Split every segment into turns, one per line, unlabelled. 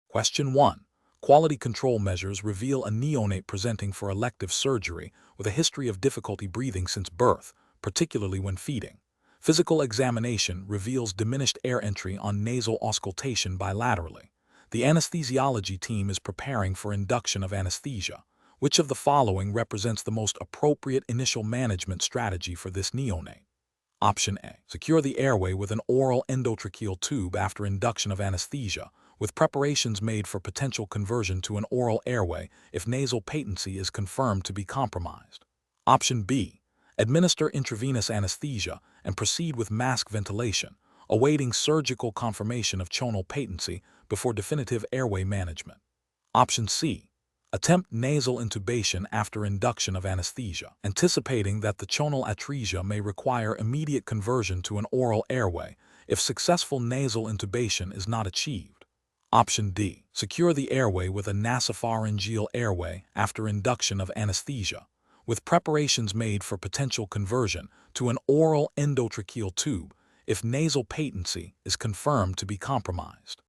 Question 1. Quality control measures reveal a neonate presenting for elective surgery with a history of difficulty breathing since birth, particularly when feeding. Physical examination reveals diminished air entry on nasal auscultation bilaterally. The anesthesiology team is preparing for induction of anesthesia. Which of the following represents the most appropriate initial management strategy for this neonate? Option A. Secure the airway with an oral endotracheal tube after induction of anesthesia, with preparations made for potential conversion to an oral airway if nasal patency is confirmed to be compromised. Option B. Administer intravenous anesthesia and proceed with mask ventilation, awaiting surgical confirmation of chonal patency before definitive airway management. Option C. Attempt nasal intubation after induction of anesthesia, anticipating that the chonal atresia may require immediate conversion to an oral airway if successful nasal intubation is not achieved. Option D. Secure the airway with a nasopharyngeal airway after induction of anesthesia, with preparations made for potential conversion to an oral endotracheal tube if nasal patency is confirmed to be compromised.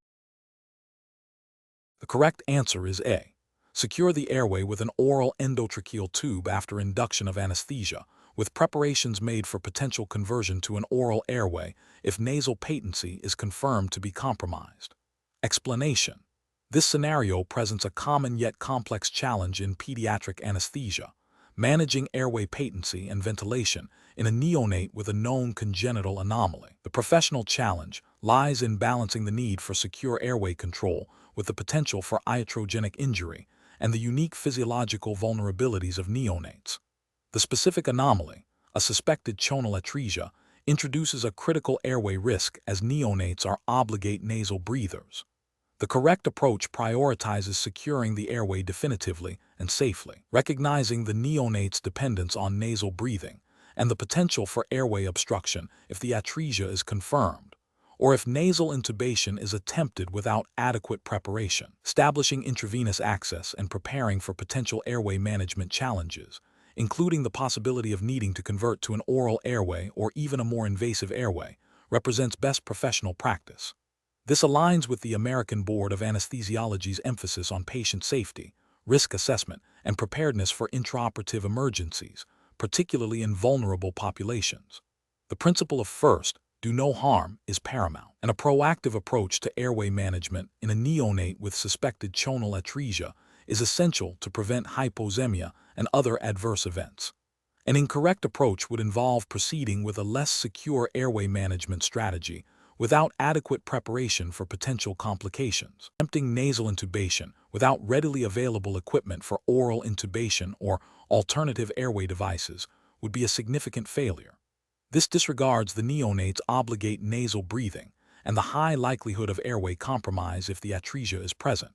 The correct answer is A. Secure the airway with an oral endotracheal tube after induction of anesthesia, with preparations made for potential conversion to an oral airway if nasal patency is confirmed to be compromised. Explanation. This scenario presents a common yet complex challenge in pediatric anesthesia, managing airway patency and ventilation in a neonate with a known congenital anomaly. The professional challenge lies in balancing the need for secure airway control with the potential for iatrogenic injury and the unique physiological vulnerabilities of neonates. The specific anomaly, a suspected chonal atresia, introduces a critical airway risk as neonates are obligate nasal breathers. The correct approach prioritizes securing the airway definitively and safely, recognizing the neonate's dependence on nasal breathing and the potential for airway obstruction if the atresia is confirmed, or if nasal intubation is attempted without adequate preparation. Establishing intravenous access and preparing for potential airway management challenges, including the possibility of needing to convert to an oral airway or even a more invasive airway, represents best professional practice. This aligns with the American Board of Anesthesiology's emphasis on patient safety, risk assessment, and preparedness for intraoperative emergencies, particularly in vulnerable populations. The principle of first, do no harm is paramount, and a proactive approach to airway management in a neonate with suspected chonal atresia is essential to prevent hypoxemia and other adverse events. An incorrect approach would involve proceeding with a less secure airway management strategy without adequate preparation for potential complications. Attempting nasal intubation without readily available equipment for oral intubation or alternative airway devices would be a significant failure. This disregards the neonate's obligate nasal breathing and the high likelihood of airway compromise if the atresia is present.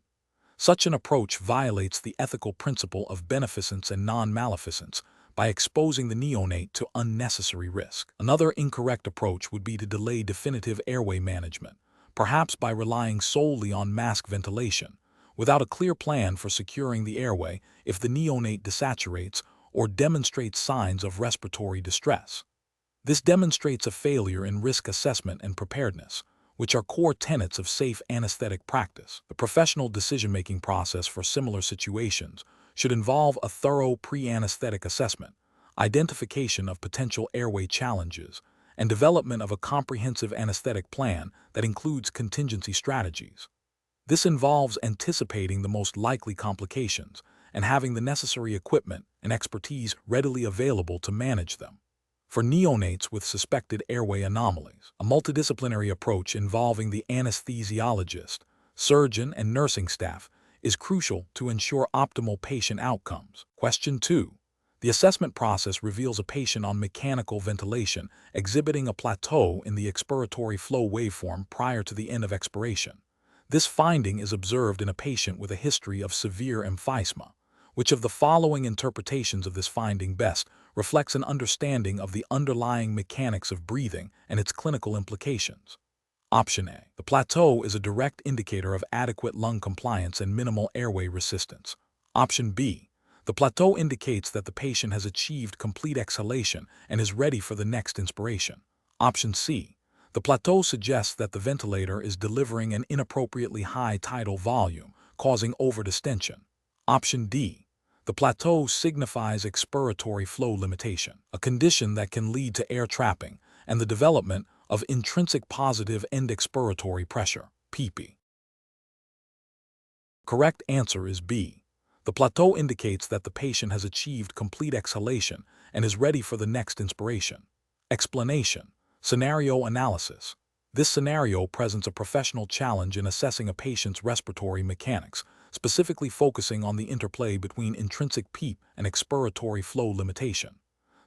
Such an approach violates the ethical principle of beneficence and non-maleficence by exposing the neonate to unnecessary risk. Another incorrect approach would be to delay definitive airway management, perhaps by relying solely on mask ventilation, without a clear plan for securing the airway if the neonate desaturates or demonstrates signs of respiratory distress. This demonstrates a failure in risk assessment and preparedness, which are core tenets of safe anesthetic practice. The professional decision-making process for similar situations should involve a thorough pre-anesthetic assessment, identification of potential airway challenges, and development of a comprehensive anesthetic plan that includes contingency strategies. This involves anticipating the most likely complications and having the necessary equipment and expertise readily available to manage them. For neonates with suspected airway anomalies, a multidisciplinary approach involving the anesthesiologist, surgeon, and nursing staff is crucial to ensure optimal patient outcomes. Question 2. The assessment process reveals a patient on mechanical ventilation exhibiting a plateau in the expiratory flow waveform prior to the end of expiration. This finding is observed in a patient with a history of severe emphysema. Which of the following interpretations of this finding best reflects an understanding of the underlying mechanics of breathing and its clinical implications? Option A. The plateau is a direct indicator of adequate lung compliance and minimal airway resistance. Option B. The plateau indicates that the patient has achieved complete exhalation and is ready for the next inspiration. Option C. The plateau suggests that the ventilator is delivering an inappropriately high tidal volume, causing overdistension. Option D. The plateau signifies expiratory flow limitation, a condition that can lead to air trapping and the development of intrinsic positive end expiratory pressure, PP. Correct answer is B. The plateau indicates that the patient has achieved complete exhalation and is ready for the next inspiration. Explanation. Scenario analysis. This scenario presents a professional challenge in assessing a patient's respiratory mechanics, specifically focusing on the interplay between intrinsic PEEP and expiratory flow limitation.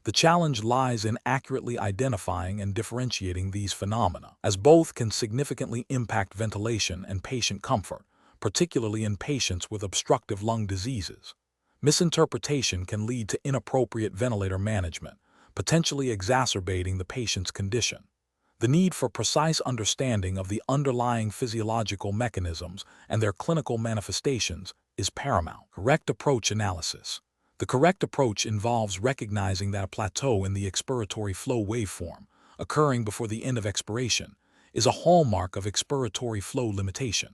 The challenge lies in accurately identifying and differentiating these phenomena, as both can significantly impact ventilation and patient comfort, particularly in patients with obstructive lung diseases. Misinterpretation can lead to inappropriate ventilator management, potentially exacerbating the patient's condition. The need for precise understanding of the underlying physiological mechanisms and their clinical manifestations is paramount. Correct approach analysis. The correct approach involves recognizing that a plateau in the expiratory flow waveform, occurring before the end of expiration, is a hallmark of expiratory flow limitation.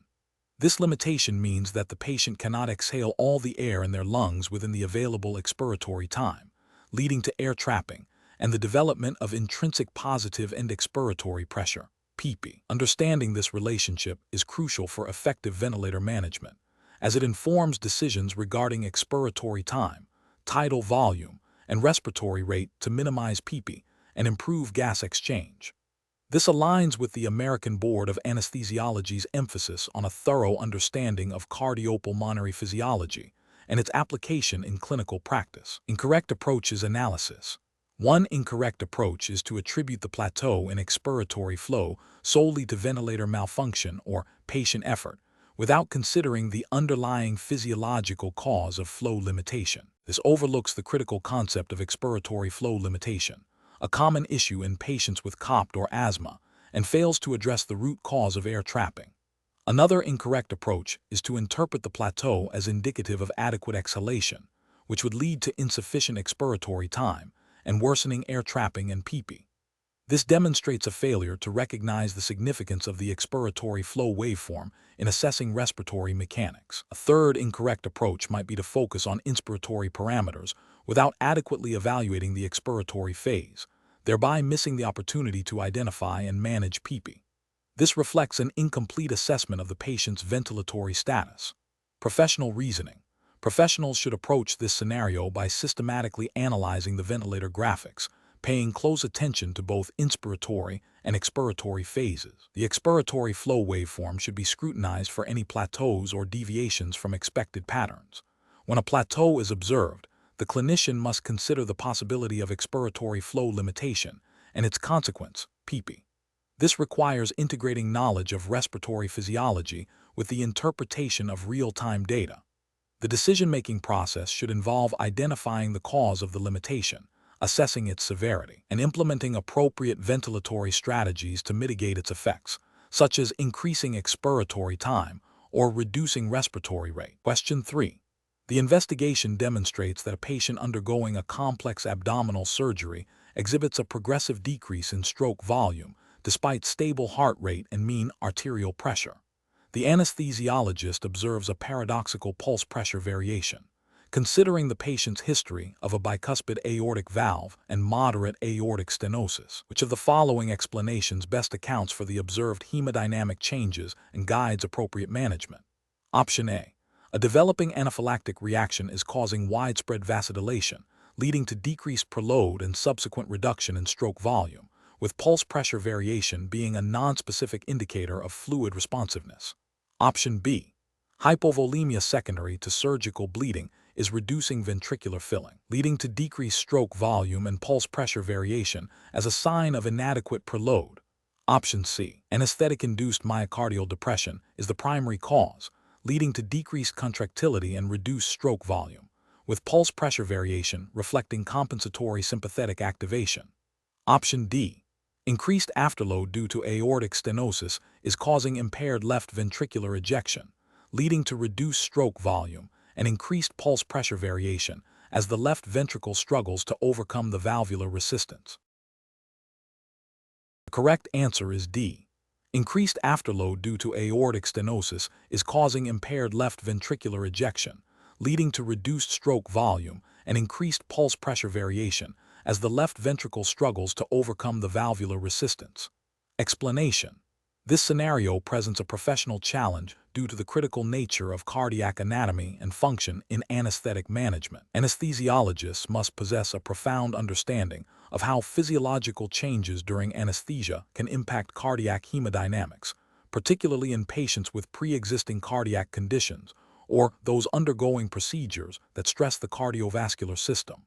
This limitation means that the patient cannot exhale all the air in their lungs within the available expiratory time, leading to air trapping and the development of intrinsic positive end expiratory pressure, PP. Understanding this relationship is crucial for effective ventilator management, as it informs decisions regarding expiratory time, tidal volume, and respiratory rate to minimize PP and improve gas exchange. This aligns with the American Board of Anesthesiology's emphasis on a thorough understanding of cardiopulmonary physiology and its application in clinical practice. Incorrect approach is analysis. One incorrect approach is to attribute the plateau in expiratory flow solely to ventilator malfunction or patient effort, without considering the underlying physiological cause of flow limitation. This overlooks the critical concept of expiratory flow limitation, a common issue in patients with COPD or asthma, and fails to address the root cause of air trapping. Another incorrect approach is to interpret the plateau as indicative of adequate exhalation, which would lead to insufficient expiratory time and worsening air trapping and PP. This demonstrates a failure to recognize the significance of the expiratory flow waveform in assessing respiratory mechanics. A third incorrect approach might be to focus on inspiratory parameters without adequately evaluating the expiratory phase, thereby missing the opportunity to identify and manage PP. This reflects an incomplete assessment of the patient's ventilatory status. Professional reasoning. Professionals should approach this scenario by systematically analyzing the ventilator graphics, paying close attention to both inspiratory and expiratory phases. The expiratory flow waveform should be scrutinized for any plateaus or deviations from expected patterns. When a plateau is observed, the clinician must consider the possibility of expiratory flow limitation and its consequence, PP. This requires integrating knowledge of respiratory physiology with the interpretation of real-time data. The decision-making process should involve identifying the cause of the limitation, assessing its severity, and implementing appropriate ventilatory strategies to mitigate its effects, such as increasing expiratory time or reducing respiratory rate. Question 3. The investigation demonstrates that a patient undergoing a complex abdominal surgery exhibits a progressive decrease in stroke volume despite stable heart rate and mean arterial pressure. The anesthesiologist observes a paradoxical pulse pressure variation. Considering the patient's history of a bicuspid aortic valve and moderate aortic stenosis, which of the following explanations best accounts for the observed hemodynamic changes and guides appropriate management? Option A. A developing anaphylactic reaction is causing widespread vasodilation, leading to decreased preload and subsequent reduction in stroke volume, with pulse pressure variation being a nonspecific indicator of fluid responsiveness. Option B. Hypovolemia secondary to surgical bleeding is reducing ventricular filling, leading to decreased stroke volume and pulse pressure variation as a sign of inadequate preload. Option C. Anesthetic-induced myocardial depression is the primary cause, leading to decreased contractility and reduced stroke volume, with pulse pressure variation reflecting compensatory sympathetic activation. Option D. Increased afterload due to aortic stenosis is causing impaired left ventricular ejection, leading to reduced stroke volume and increased pulse pressure variation as the left ventricle struggles to overcome the valvular resistance. Correct answer is D. Increased afterload due to aortic stenosis is causing impaired left ventricular ejection, leading to reduced stroke volume and increased pulse pressure variation as the left ventricle struggles to overcome the valvular resistance. Explanation: this scenario presents a professional challenge due to the critical nature of cardiac anatomy and function in anesthetic management. Anesthesiologists must possess a profound understanding of how physiological changes during anesthesia can impact cardiac hemodynamics, particularly in patients with pre-existing cardiac conditions or those undergoing procedures that stress the cardiovascular system.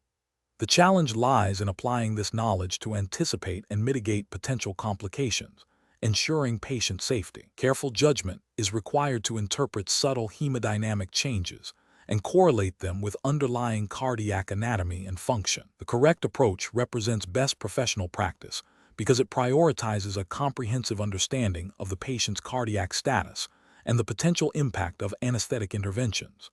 The challenge lies in applying this knowledge to anticipate and mitigate potential complications, ensuring patient safety. Careful judgment is required to interpret subtle hemodynamic changes and correlate them with underlying cardiac anatomy and function. The correct approach represents best professional practice because it prioritizes a comprehensive understanding of the patient's cardiac status and the potential impact of anesthetic interventions.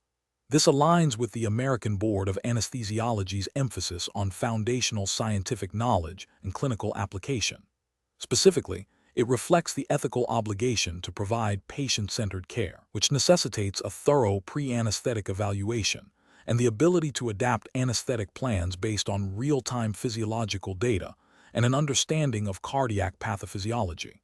This aligns with the American Board of Anesthesiology's emphasis on foundational scientific knowledge and clinical application. Specifically, it reflects the ethical obligation to provide patient-centered care, which necessitates a thorough pre-anesthetic evaluation and the ability to adapt anesthetic plans based on real-time physiological data and an understanding of cardiac pathophysiology.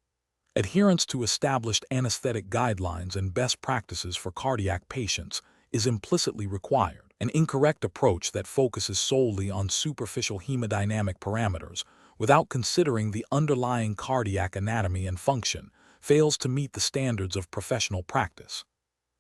Adherence to established anesthetic guidelines and best practices for cardiac patients is implicitly required. An incorrect approach that focuses solely on superficial hemodynamic parameters without considering the underlying cardiac anatomy and function fails to meet the standards of professional practice.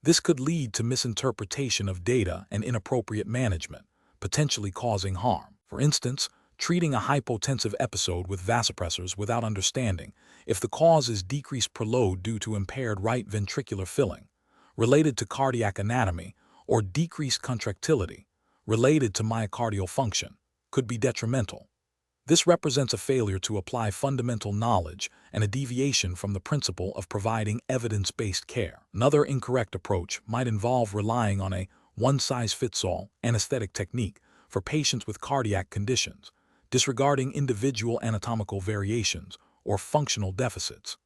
This could lead to misinterpretation of data and inappropriate management, potentially causing harm. For instance, treating a hypotensive episode with vasopressors without understanding if the cause is decreased preload due to impaired right ventricular filling, related to cardiac anatomy, or decreased contractility, related to myocardial function, could be detrimental. This represents a failure to apply fundamental knowledge and a deviation from the principle of providing evidence-based care. Another incorrect approach might involve relying on a one-size-fits-all anesthetic technique for patients with cardiac conditions, disregarding individual anatomical variations or functional deficits.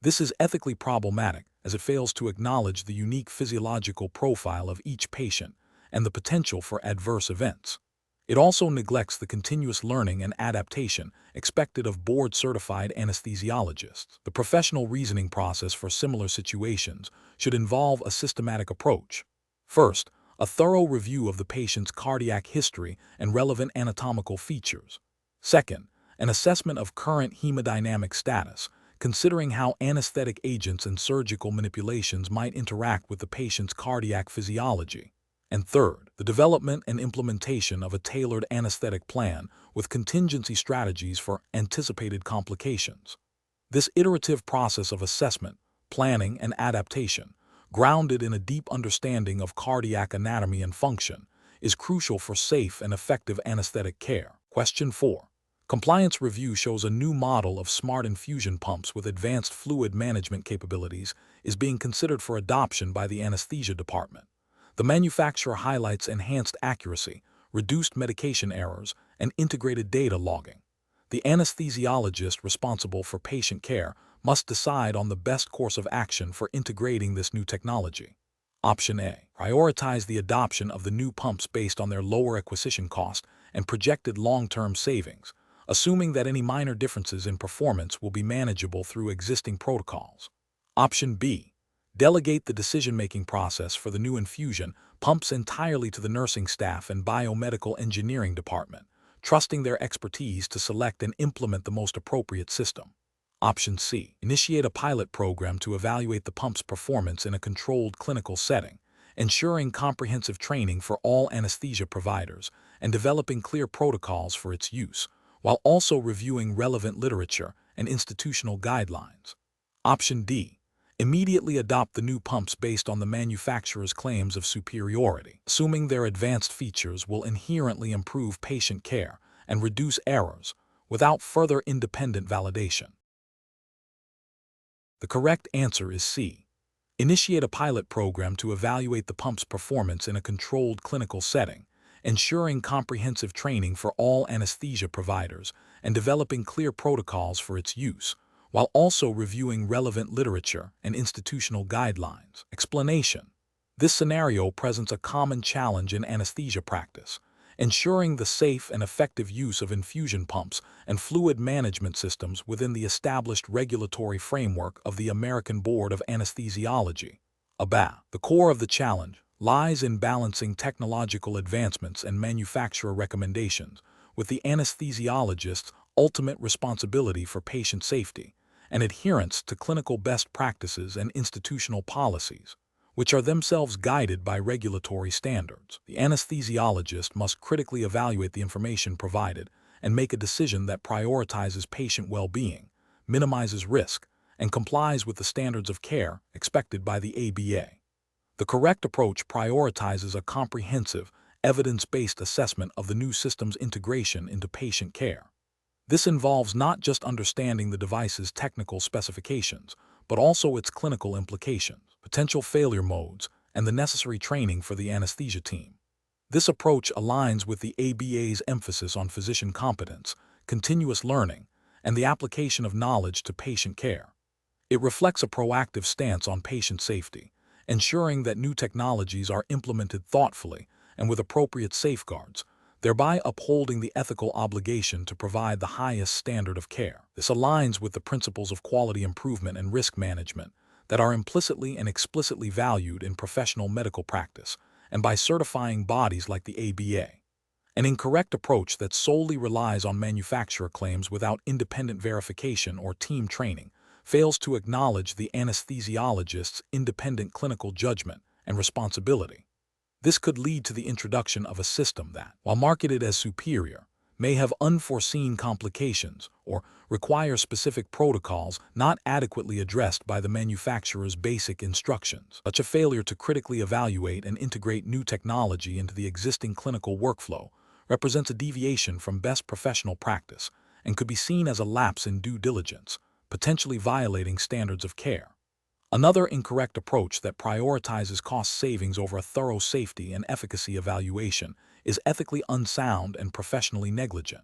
This is ethically problematic as it fails to acknowledge the unique physiological profile of each patient and the potential for adverse events. It also neglects the continuous learning and adaptation expected of board-certified anesthesiologists. The professional reasoning process for similar situations should involve a systematic approach. First, a thorough review of the patient's cardiac history and relevant anatomical features. Second, an assessment of current hemodynamic status, considering how anesthetic agents and surgical manipulations might interact with the patient's cardiac physiology. And third, the development and implementation of a tailored anesthetic plan with contingency strategies for anticipated complications. This iterative process of assessment, planning, and adaptation, grounded in a deep understanding of cardiac anatomy and function, is crucial for safe and effective anesthetic care. Question 4. Compliance review shows a new model of smart infusion pumps with advanced fluid management capabilities is being considered for adoption by the anesthesia department. The manufacturer highlights enhanced accuracy, reduced medication errors, and integrated data logging. The anesthesiologist responsible for patient care must decide on the best course of action for integrating this new technology. Option A. Prioritize the adoption of the new pumps based on their lower acquisition cost and projected long-term savings, assuming that any minor differences in performance will be manageable through existing protocols. Option B. Delegate the decision-making process for the new infusion pumps entirely to the nursing staff and biomedical engineering department, trusting their expertise to select and implement the most appropriate system. Option C. Initiate a pilot program to evaluate the pump's performance in a controlled clinical setting, ensuring comprehensive training for all anesthesia providers and developing clear protocols for its use, while also reviewing relevant literature and institutional guidelines. Option D. Immediately adopt the new pumps based on the manufacturer's claims of superiority, assuming their advanced features will inherently improve patient care and reduce errors without further independent validation. The correct answer is C. Initiate a pilot program to evaluate the pump's performance in a controlled clinical setting, ensuring comprehensive training for all anesthesia providers and developing clear protocols for its use, while also reviewing relevant literature and institutional guidelines. Explanation: this scenario presents a common challenge in anesthesia practice, ensuring the safe and effective use of infusion pumps and fluid management systems within the established regulatory framework of the American Board of Anesthesiology, ABA. The core of the challenge lies in balancing technological advancements and manufacturer recommendations with the anesthesiologist's ultimate responsibility for patient safety and adherence to clinical best practices and institutional policies, which are themselves guided by regulatory standards. The anesthesiologist must critically evaluate the information provided and make a decision that prioritizes patient well-being, minimizes risk, and complies with the standards of care expected by the ABA. The correct approach prioritizes a comprehensive, evidence-based assessment of the new system's integration into patient care. This involves not just understanding the device's technical specifications, but also its clinical implications, potential failure modes, and the necessary training for the anesthesia team. This approach aligns with the ABA's emphasis on physician competence, continuous learning, and the application of knowledge to patient care. It reflects a proactive stance on patient safety, ensuring that new technologies are implemented thoughtfully and with appropriate safeguards, thereby upholding the ethical obligation to provide the highest standard of care. This aligns with the principles of quality improvement and risk management that are implicitly and explicitly valued in professional medical practice and by certifying bodies like the ABA. An incorrect approach that solely relies on manufacturer claims without independent verification or team training fails to acknowledge the anesthesiologist's independent clinical judgment and responsibility. This could lead to the introduction of a system that, while marketed as superior, may have unforeseen complications or require specific protocols not adequately addressed by the manufacturer's basic instructions. Such a failure to critically evaluate and integrate new technology into the existing clinical workflow represents a deviation from best professional practice and could be seen as a lapse in due diligence, potentially violating standards of care. Another incorrect approach that prioritizes cost savings over a thorough safety and efficacy evaluation is ethically unsound and professionally negligent.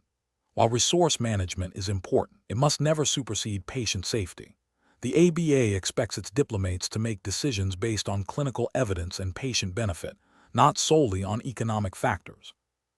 While resource management is important, it must never supersede patient safety. The ABA expects its diplomates to make decisions based on clinical evidence and patient benefit, not solely on economic factors.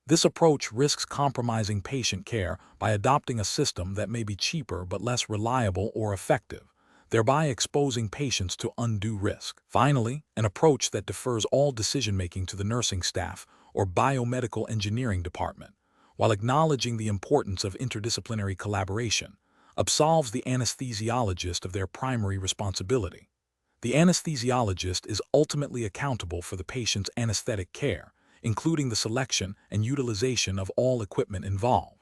This approach risks compromising patient care by adopting a system that may be cheaper but less reliable or effective, thereby exposing patients to undue risk. Finally, an approach that defers all decision-making to the nursing staff or biomedical engineering department, while acknowledging the importance of interdisciplinary collaboration, absolves the anesthesiologist of their primary responsibility. The anesthesiologist is ultimately accountable for the patient's anesthetic care, including the selection and utilization of all equipment involved.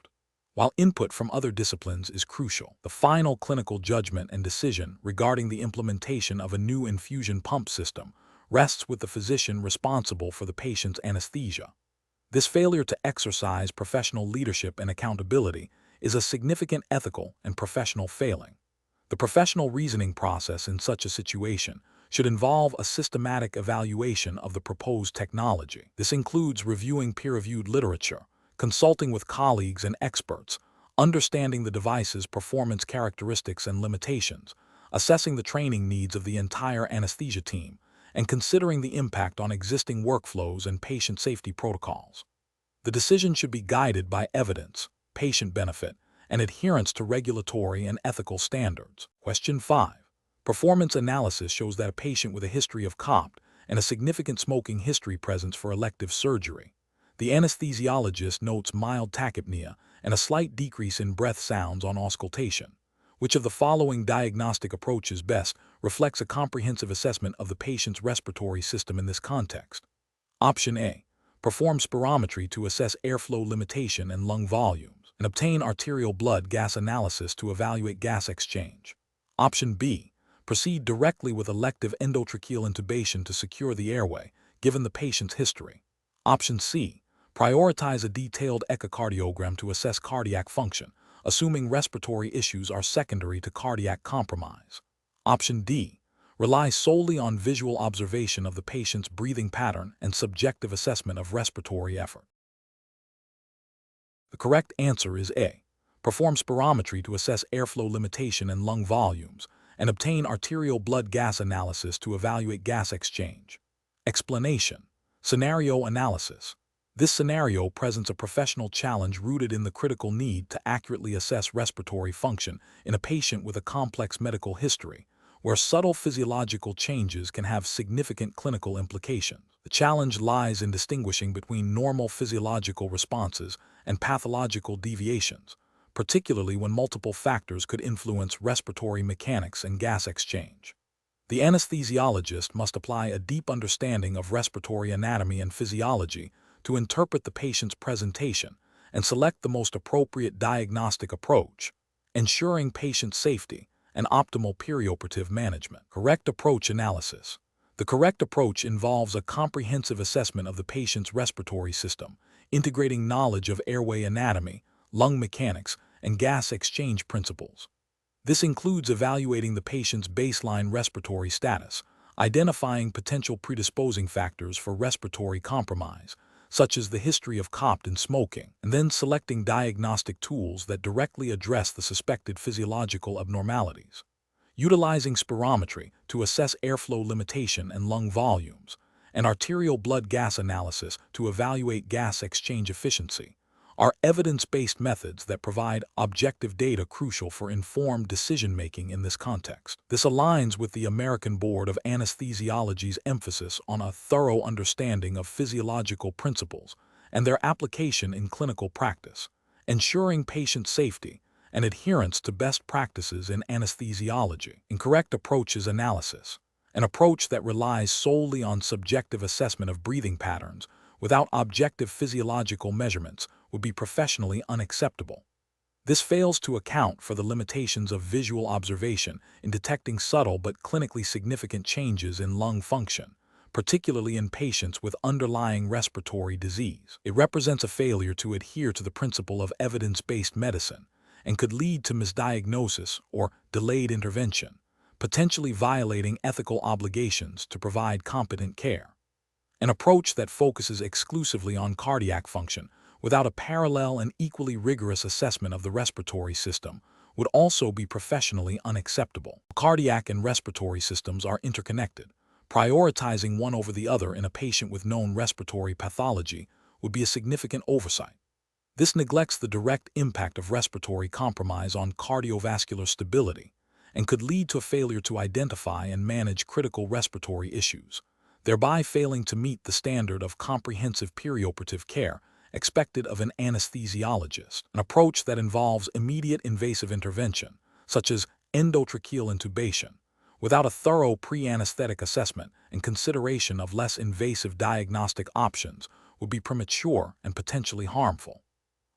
While input from other disciplines is crucial, the final clinical judgment and decision regarding the implementation of a new infusion pump system rests with the physician responsible for the patient's anesthesia. This failure to exercise professional leadership and accountability is a significant ethical and professional failing. The professional reasoning process in such a situation should involve a systematic evaluation of the proposed technology. This includes reviewing peer-reviewed literature, consulting with colleagues and experts, understanding the device's performance characteristics and limitations, assessing the training needs of the entire anesthesia team, and considering the impact on existing workflows and patient safety protocols. The decision should be guided by evidence, patient benefit, and adherence to regulatory and ethical standards. Question 5. Performance analysis shows that a patient with a history of COPD and a significant smoking history presents for elective surgery. The anesthesiologist notes mild tachypnea and a slight decrease in breath sounds on auscultation. Which of the following diagnostic approaches best reflects a comprehensive assessment of the patient's respiratory system in this context? Option A. Perform spirometry to assess airflow limitation and lung volumes, and obtain arterial blood gas analysis to evaluate gas exchange. Option B. Proceed directly with elective endotracheal intubation to secure the airway, given the patient's history. Option C. Prioritize a detailed echocardiogram to assess cardiac function, assuming respiratory issues are secondary to cardiac compromise. Option D. Rely solely on visual observation of the patient's breathing pattern and subjective assessment of respiratory effort. The correct answer is A. perform spirometry to assess airflow limitation and lung volumes, and obtain arterial blood gas analysis to evaluate gas exchange. Explanation. Scenario analysis. This scenario presents a professional challenge rooted in the critical need to accurately assess respiratory function in a patient with a complex medical history, where subtle physiological changes can have significant clinical implications. The challenge lies in distinguishing between normal physiological responses and pathological deviations, particularly when multiple factors could influence respiratory mechanics and gas exchange. The anesthesiologist must apply a deep understanding of respiratory anatomy and physiology to interpret the patient's presentation and select the most appropriate diagnostic approach, ensuring patient safety and optimal perioperative management. Correct approach analysis. The correct approach involves a comprehensive assessment of the patient's respiratory system, integrating knowledge of airway anatomy, lung mechanics, and gas exchange principles. This includes evaluating the patient's baseline respiratory status, identifying potential predisposing factors for respiratory compromise, such as the history of COPD and smoking, and then selecting diagnostic tools that directly address the suspected physiological abnormalities. Utilizing spirometry to assess airflow limitation and lung volumes, and arterial blood gas analysis to evaluate gas exchange efficiency, are evidence-based methods that provide objective data crucial for informed decision-making in this context. This aligns with the American Board of Anesthesiology's emphasis on a thorough understanding of physiological principles and their application in clinical practice, ensuring patient safety and adherence to best practices in anesthesiology. Incorrect approach is analysis, an approach that relies solely on subjective assessment of breathing patterns without objective physiological measurements would be professionally unacceptable. This fails to account for the limitations of visual observation in detecting subtle but clinically significant changes in lung function, particularly in patients with underlying respiratory disease. It represents a failure to adhere to the principle of evidence-based medicine and could lead to misdiagnosis or delayed intervention, potentially violating ethical obligations to provide competent care. An approach that focuses exclusively on cardiac function without a parallel and equally rigorous assessment of the respiratory system would also be professionally unacceptable. Cardiac and respiratory systems are interconnected. Prioritizing one over the other in a patient with known respiratory pathology would be a significant oversight. This neglects the direct impact of respiratory compromise on cardiovascular stability and could lead to a failure to identify and manage critical respiratory issues, thereby failing to meet the standard of comprehensive perioperative care expected of an anesthesiologist. An approach that involves immediate invasive intervention, such as endotracheal intubation, without a thorough pre-anesthetic assessment and consideration of less invasive diagnostic options would be premature and potentially harmful.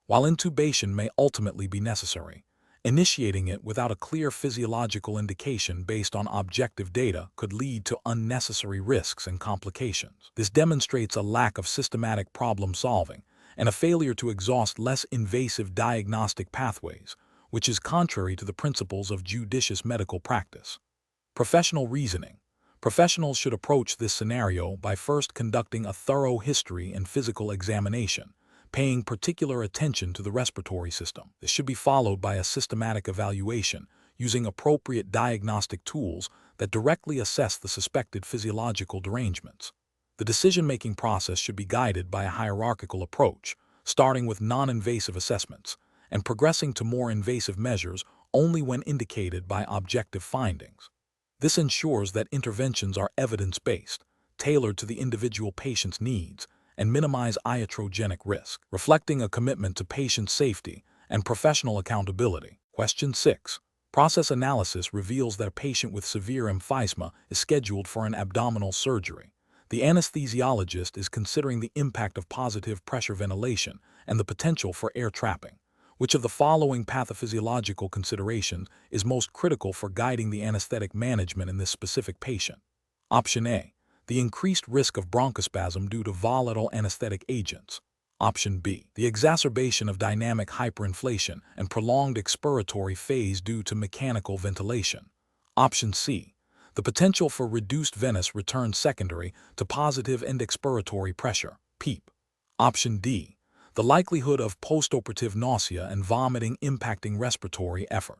While intubation may ultimately be necessary, initiating it without a clear physiological indication based on objective data could lead to unnecessary risks and complications. This demonstrates a lack of systematic problem-solving and a failure to exhaust less invasive diagnostic pathways, which is contrary to the principles of judicious medical practice. Professional reasoning. Professionals should approach this scenario by first conducting a thorough history and physical examination, paying particular attention to the respiratory system. This should be followed by a systematic evaluation using appropriate diagnostic tools that directly assess the suspected physiological derangements. The decision-making process should be guided by a hierarchical approach, starting with non-invasive assessments and progressing to more invasive measures only when indicated by objective findings. This ensures that interventions are evidence-based, tailored to the individual patient's needs, and minimize iatrogenic risk, reflecting a commitment to patient safety and professional accountability. Question 6. Process analysis reveals that a patient with severe emphysema is scheduled for an abdominal surgery. The anesthesiologist is considering the impact of positive pressure ventilation and the potential for air trapping. Which of the following pathophysiological considerations is most critical for guiding the anesthetic management in this specific patient? Option A. The increased risk of bronchospasm due to volatile anesthetic agents. Option B. The exacerbation of dynamic hyperinflation and prolonged expiratory phase due to mechanical ventilation. Option C. The potential for reduced venous return secondary to positive end expiratory pressure, PEEP. Option D. The likelihood of postoperative nausea and vomiting impacting respiratory effort.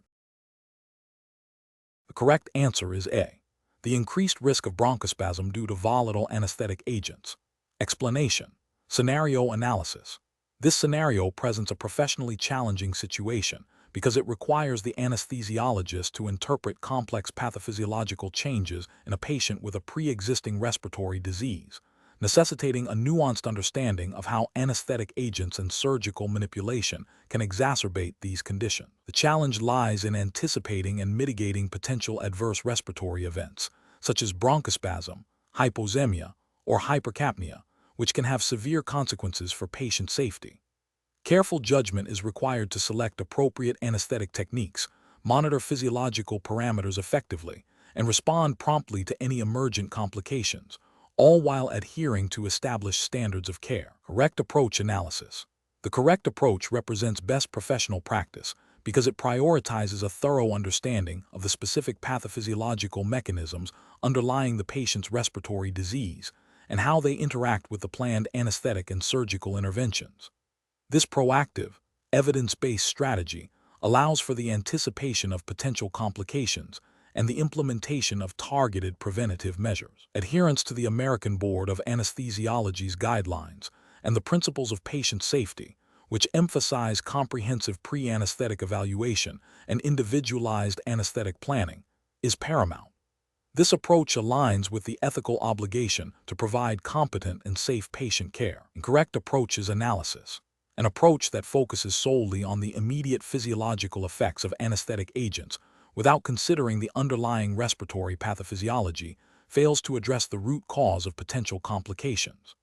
The correct answer is A. The increased risk of bronchospasm due to volatile anesthetic agents. Explanation. Scenario analysis. This scenario presents a professionally challenging situation because it requires the anesthesiologist to interpret complex pathophysiological changes in a patient with a pre-existing respiratory disease, necessitating a nuanced understanding of how anesthetic agents and surgical manipulation can exacerbate these conditions. The challenge lies in anticipating and mitigating potential adverse respiratory events, such as bronchospasm, hypoxemia, or hypercapnia, which can have severe consequences for patient safety. Careful judgment is required to select appropriate anesthetic techniques, monitor physiological parameters effectively, and respond promptly to any emergent complications, all while adhering to established standards of care. Correct approach analysis. The correct approach represents best professional practice because it prioritizes a thorough understanding of the specific pathophysiological mechanisms underlying the patient's respiratory disease and how they interact with the planned anesthetic and surgical interventions. This proactive, evidence-based strategy allows for the anticipation of potential complications and the implementation of targeted preventative measures. Adherence to the American Board of Anesthesiology's guidelines and the principles of patient safety, which emphasize comprehensive pre-anesthetic evaluation and individualized anesthetic planning, is paramount. This approach aligns with the ethical obligation to provide competent and safe patient care. Correct approach is analysis. An approach that focuses solely on the immediate physiological effects of anesthetic agents without considering the underlying respiratory pathophysiology fails to address the root cause of potential complications.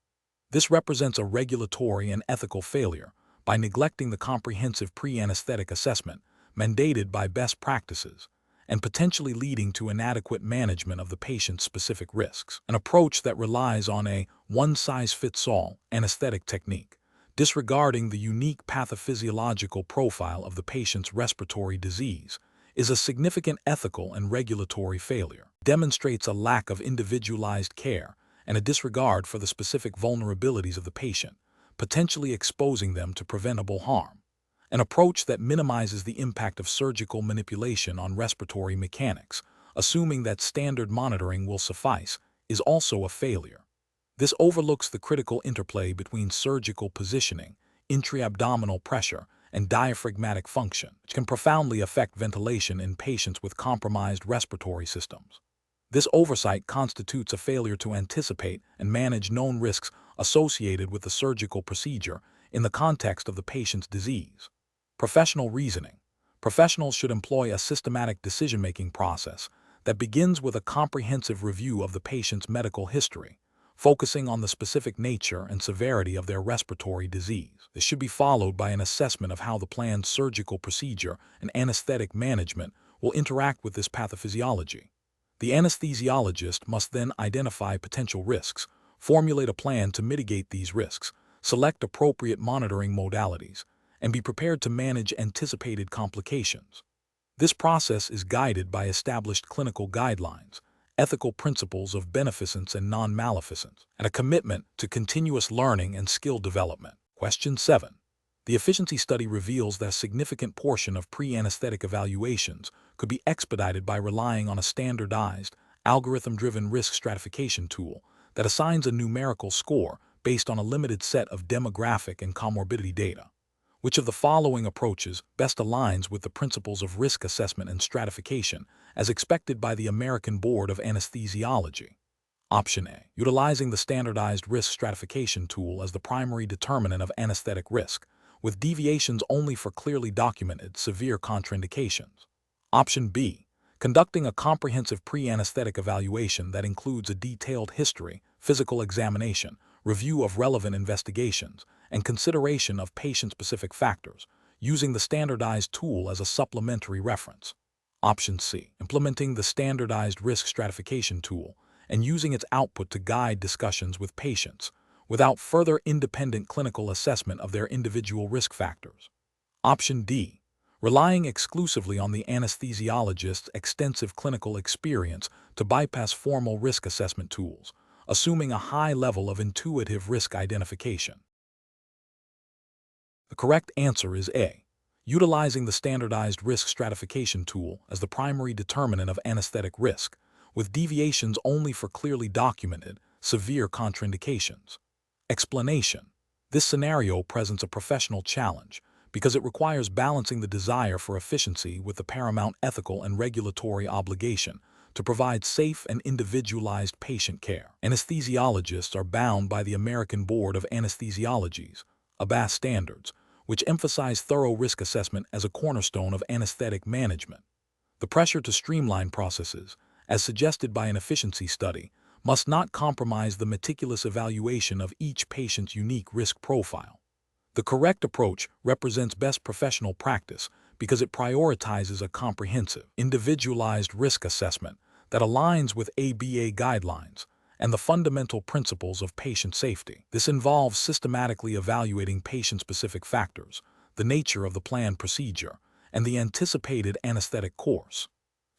This represents a regulatory and ethical failure by neglecting the comprehensive pre-anesthetic assessment mandated by best practices and potentially leading to inadequate management of the patient's specific risks. An approach that relies on a one-size-fits-all anesthetic technique, disregarding the unique pathophysiological profile of the patient's respiratory disease, is a significant ethical and regulatory failure. It demonstrates a lack of individualized care and a disregard for the specific vulnerabilities of the patient, potentially exposing them to preventable harm. An approach that minimizes the impact of surgical manipulation on respiratory mechanics, assuming that standard monitoring will suffice, is also a failure. This overlooks the critical interplay between surgical positioning, intra-abdominal pressure, and diaphragmatic function, which can profoundly affect ventilation in patients with compromised respiratory systems. This oversight constitutes a failure to anticipate and manage known risks associated with the surgical procedure in the context of the patient's disease. Professional reasoning. Professionals should employ a systematic decision-making process that begins with a comprehensive review of the patient's medical history, focusing on the specific nature and severity of their respiratory disease. This should be followed by an assessment of how the planned surgical procedure and anesthetic management will interact with this pathophysiology. The anesthesiologist must then identify potential risks, formulate a plan to mitigate these risks, select appropriate monitoring modalities, and be prepared to manage anticipated complications. This process is guided by established clinical guidelines, ethical principles of beneficence and non-maleficence, and a commitment to continuous learning and skill development. Question 7. The efficiency study reveals that a significant portion of pre-anesthetic evaluations could be expedited by relying on a standardized, algorithm-driven risk stratification tool that assigns a numerical score based on a limited set of demographic and comorbidity data. Which of the following approaches best aligns with the principles of risk assessment and stratification as expected by the American Board of Anesthesiology? Option A. Utilizing the standardized risk stratification tool as the primary determinant of anesthetic risk, with deviations only for clearly documented severe contraindications. Option B. Conducting a comprehensive pre-anesthetic evaluation that includes a detailed history, physical examination, review of relevant investigations, and consideration of patient-specific factors, using the standardized tool as a supplementary reference. Option C. Implementing the standardized risk stratification tool and using its output to guide discussions with patients, without further independent clinical assessment of their individual risk factors. Option D. Relying exclusively on the anesthesiologist's extensive clinical experience to bypass formal risk assessment tools, assuming a high level of intuitive risk identification. The correct answer is A. Utilizing the standardized risk stratification tool as the primary determinant of anesthetic risk, with deviations only for clearly documented, severe contraindications. Explanation. This scenario presents a professional challenge because it requires balancing the desire for efficiency with the paramount ethical and regulatory obligation to provide safe and individualized patient care. Anesthesiologists are bound by the American Board of Anesthesiology's ABAS standards, which emphasize thorough risk assessment as a cornerstone of anesthetic management. The pressure to streamline processes, as suggested by an efficiency study, must not compromise the meticulous evaluation of each patient's unique risk profile. The correct approach represents best professional practice because it prioritizes a comprehensive, individualized risk assessment that aligns with ABA guidelines and the fundamental principles of patient safety. This involves systematically evaluating patient-specific factors, the nature of the planned procedure, and the anticipated anesthetic course.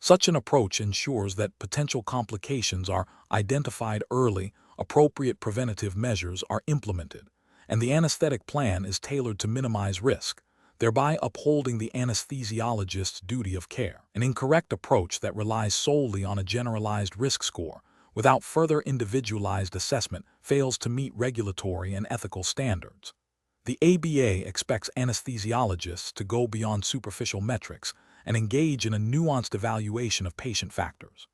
Such an approach ensures that potential complications are identified early, appropriate preventative measures are implemented, and the anesthetic plan is tailored to minimize risk, thereby upholding the anesthesiologist's duty of care. An incorrect approach that relies solely on a generalized risk score without further individualized assessment fails to meet regulatory and ethical standards. The ABA expects anesthesiologists to go beyond superficial metrics and engage in a nuanced evaluation of patient factors.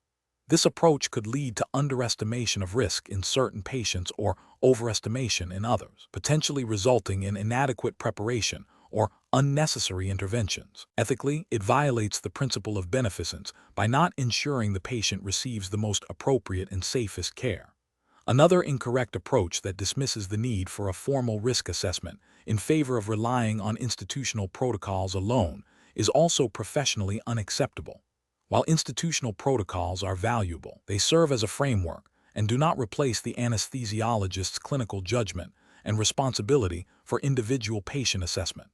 This approach could lead to underestimation of risk in certain patients or overestimation in others, potentially resulting in inadequate preparation or unnecessary interventions. Ethically, it violates the principle of beneficence by not ensuring the patient receives the most appropriate and safest care. Another incorrect approach that dismisses the need for a formal risk assessment in favor of relying on institutional protocols alone is also professionally unacceptable. While institutional protocols are valuable, they serve as a framework and do not replace the anesthesiologist's clinical judgment and responsibility for individual patient assessment.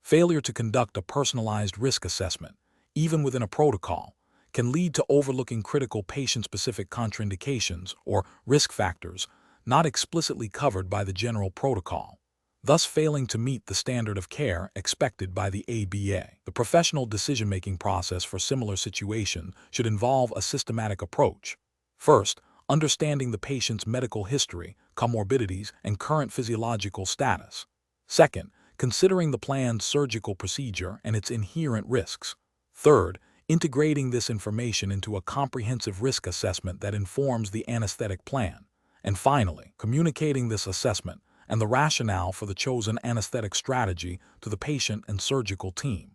Failure to conduct a personalized risk assessment, even within a protocol, can lead to overlooking critical patient-specific contraindications or risk factors not explicitly covered by the general protocol, thus failing to meet the standard of care expected by the ABA. The professional decision-making process for similar situations should involve a systematic approach. First, understanding the patient's medical history, comorbidities, and current physiological status. Second, considering the planned surgical procedure and its inherent risks. Third, integrating this information into a comprehensive risk assessment that informs the anesthetic plan. And finally, communicating this assessment and the rationale for the chosen anesthetic strategy to the patient and surgical team.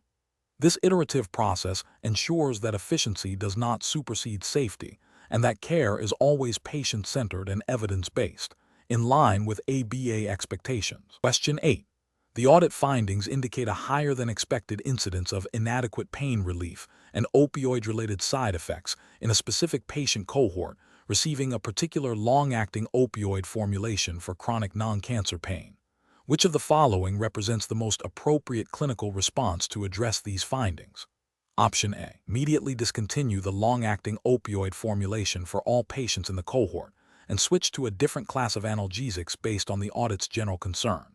This iterative process ensures that efficiency does not supersede safety and that care is always patient-centered and evidence-based, in line with ABA expectations. Question 8. The audit findings indicate a higher than expected incidence of inadequate pain relief and opioid-related side effects in a specific patient cohort receiving a particular long-acting opioid formulation for chronic non-cancer pain. Which of the following represents the most appropriate clinical response to address these findings? Option A. Immediately discontinue the long-acting opioid formulation for all patients in the cohort and switch to a different class of analgesics based on the audit's general concern.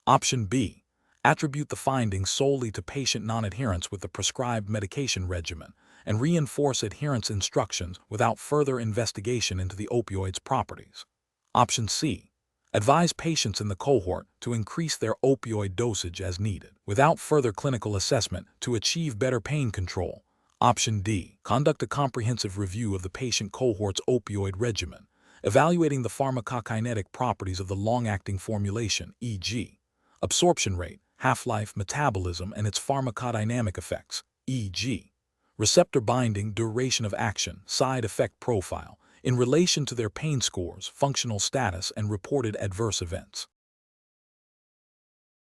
Option B. Attribute the findings solely to patient non-adherence with the prescribed medication regimen and reinforce adherence instructions without further investigation into the opioid's properties. Option C. Advise patients in the cohort to increase their opioid dosage as needed, without further clinical assessment to achieve better pain control. Option D. Conduct a comprehensive review of the patient cohort's opioid regimen, evaluating the pharmacokinetic properties of the long-acting formulation, e.g., absorption rate, half-life, metabolism, and its pharmacodynamic effects, e.g., receptor binding, duration of action, side effect profile, in relation to their pain scores, functional status, and reported adverse events.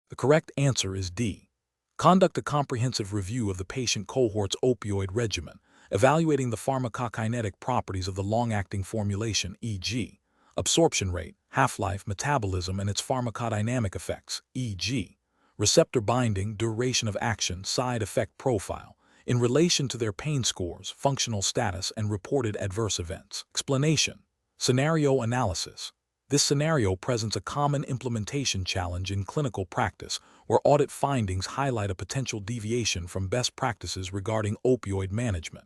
The correct answer is D. Conduct a comprehensive review of the patient cohort's opioid regimen, evaluating the pharmacokinetic properties of the long-acting formulation, e.g., absorption rate, half-life, metabolism, and its pharmacodynamic effects, e.g., receptor binding, duration of action, side effect profile, in relation to their pain scores, functional status, and reported adverse events. Explanation. Scenario analysis. This scenario presents a common implementation challenge in clinical practice, where audit findings highlight a potential deviation from best practices regarding opioid management.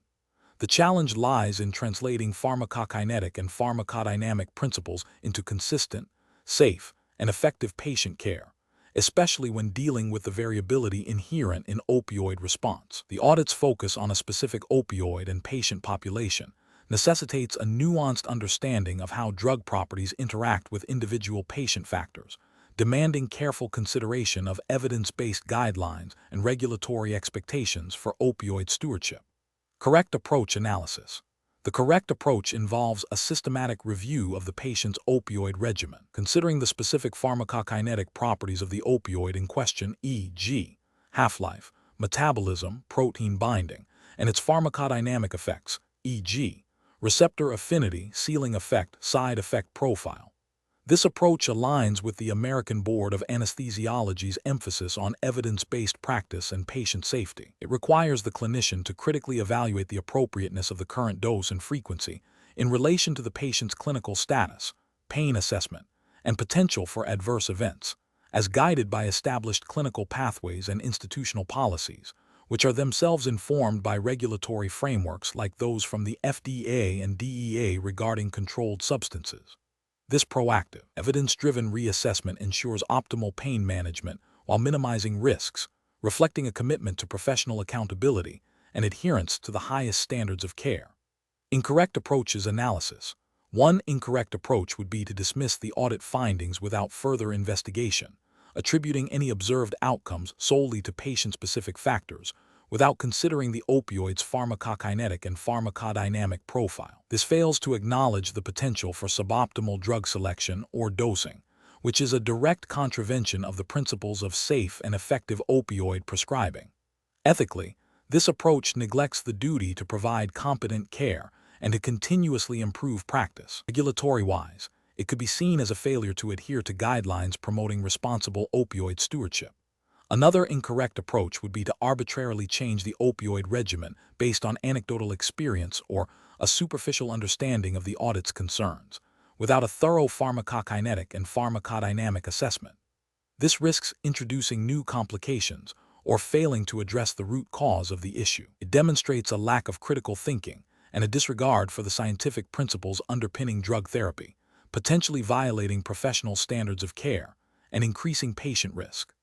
The challenge lies in translating pharmacokinetic and pharmacodynamic principles into consistent, safe, and effective patient care, especially when dealing with the variability inherent in opioid response. The audit's focus on a specific opioid and patient population necessitates a nuanced understanding of how drug properties interact with individual patient factors, demanding careful consideration of evidence-based guidelines and regulatory expectations for opioid stewardship. Correct approach analysis. The correct approach involves a systematic review of the patient's opioid regimen, considering the specific pharmacokinetic properties of the opioid in question, e.g., half-life, metabolism, protein binding, and its pharmacodynamic effects, e.g., receptor affinity, sealing effect, side effect profile. This approach aligns with the American Board of Anesthesiology's emphasis on evidence-based practice and patient safety. It requires the clinician to critically evaluate the appropriateness of the current dose and frequency in relation to the patient's clinical status, pain assessment, and potential for adverse events, as guided by established clinical pathways and institutional policies, which are themselves informed by regulatory frameworks like those from the FDA and DEA regarding controlled substances. This proactive, evidence-driven reassessment ensures optimal pain management while minimizing risks, reflecting a commitment to professional accountability and adherence to the highest standards of care. Incorrect approaches analysis. One incorrect approach would be to dismiss the audit findings without further investigation, attributing any observed outcomes solely to patient-specific factors, without considering the opioid's pharmacokinetic and pharmacodynamic profile. This fails to acknowledge the potential for suboptimal drug selection or dosing, which is a direct contravention of the principles of safe and effective opioid prescribing. Ethically, this approach neglects the duty to provide competent care and to continuously improve practice. Regulatory-wise, it could be seen as a failure to adhere to guidelines promoting responsible opioid stewardship. Another incorrect approach would be to arbitrarily change the opioid regimen based on anecdotal experience or a superficial understanding of the audit's concerns, without a thorough pharmacokinetic and pharmacodynamic assessment. This risks introducing new complications or failing to address the root cause of the issue. It demonstrates a lack of critical thinking and a disregard for the scientific principles underpinning drug therapy, potentially violating professional standards of care and increasing patient risk.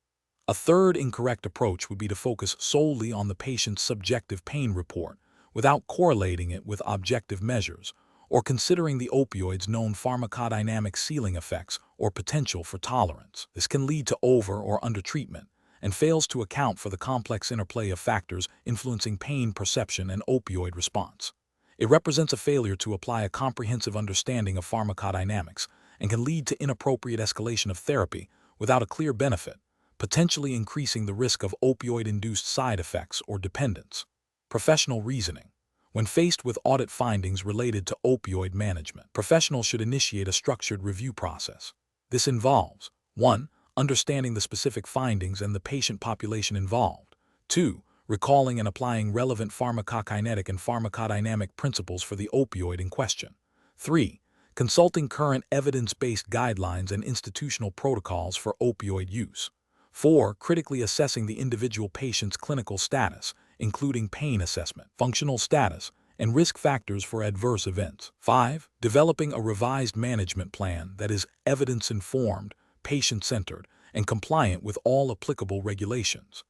A third incorrect approach would be to focus solely on the patient's subjective pain report without correlating it with objective measures or considering the opioid's known pharmacodynamic ceiling effects or potential for tolerance. This can lead to over- or undertreatment and fails to account for the complex interplay of factors influencing pain perception and opioid response. It represents a failure to apply a comprehensive understanding of pharmacodynamics and can lead to inappropriate escalation of therapy without a clear benefit, potentially increasing the risk of opioid-induced side effects or dependence. Professional reasoning. When faced with audit findings related to opioid management, professionals should initiate a structured review process. This involves 1. Understanding the specific findings and the patient population involved. 2. Recalling and applying relevant pharmacokinetic and pharmacodynamic principles for the opioid in question. 3. Consulting current evidence-based guidelines and institutional protocols for opioid use. 4. Critically assessing the individual patient's clinical status, including pain assessment, functional status, and risk factors for adverse events. 5. Developing a revised management plan that is evidence-informed, patient-centered, and compliant with all applicable regulations.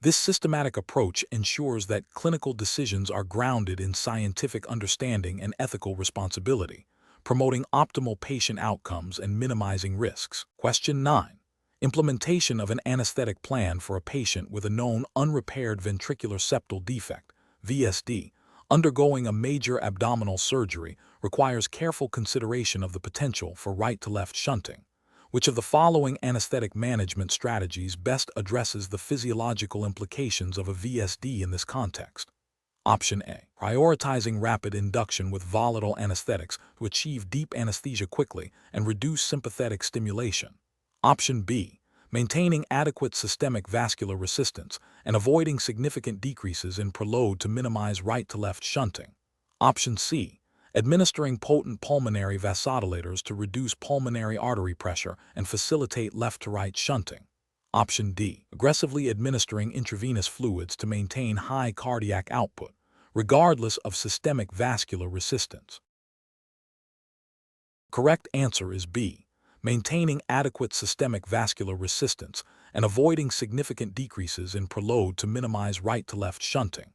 This systematic approach ensures that clinical decisions are grounded in scientific understanding and ethical responsibility, promoting optimal patient outcomes and minimizing risks. Question 9. Implementation of an anesthetic plan for a patient with a known unrepaired ventricular septal defect, VSD, undergoing a major abdominal surgery requires careful consideration of the potential for right-to-left shunting. Which of the following anesthetic management strategies best addresses the physiological implications of a VSD in this context? Option A. Prioritizing rapid induction with volatile anesthetics to achieve deep anesthesia quickly and reduce sympathetic stimulation. Option B. Maintaining adequate systemic vascular resistance and avoiding significant decreases in preload to minimize right-to-left shunting. Option C. Administering potent pulmonary vasodilators to reduce pulmonary artery pressure and facilitate left-to-right shunting. Option D. Aggressively administering intravenous fluids to maintain high cardiac output, regardless of systemic vascular resistance. Correct answer is B. Maintaining adequate systemic vascular resistance and avoiding significant decreases in preload to minimize right-to-left shunting.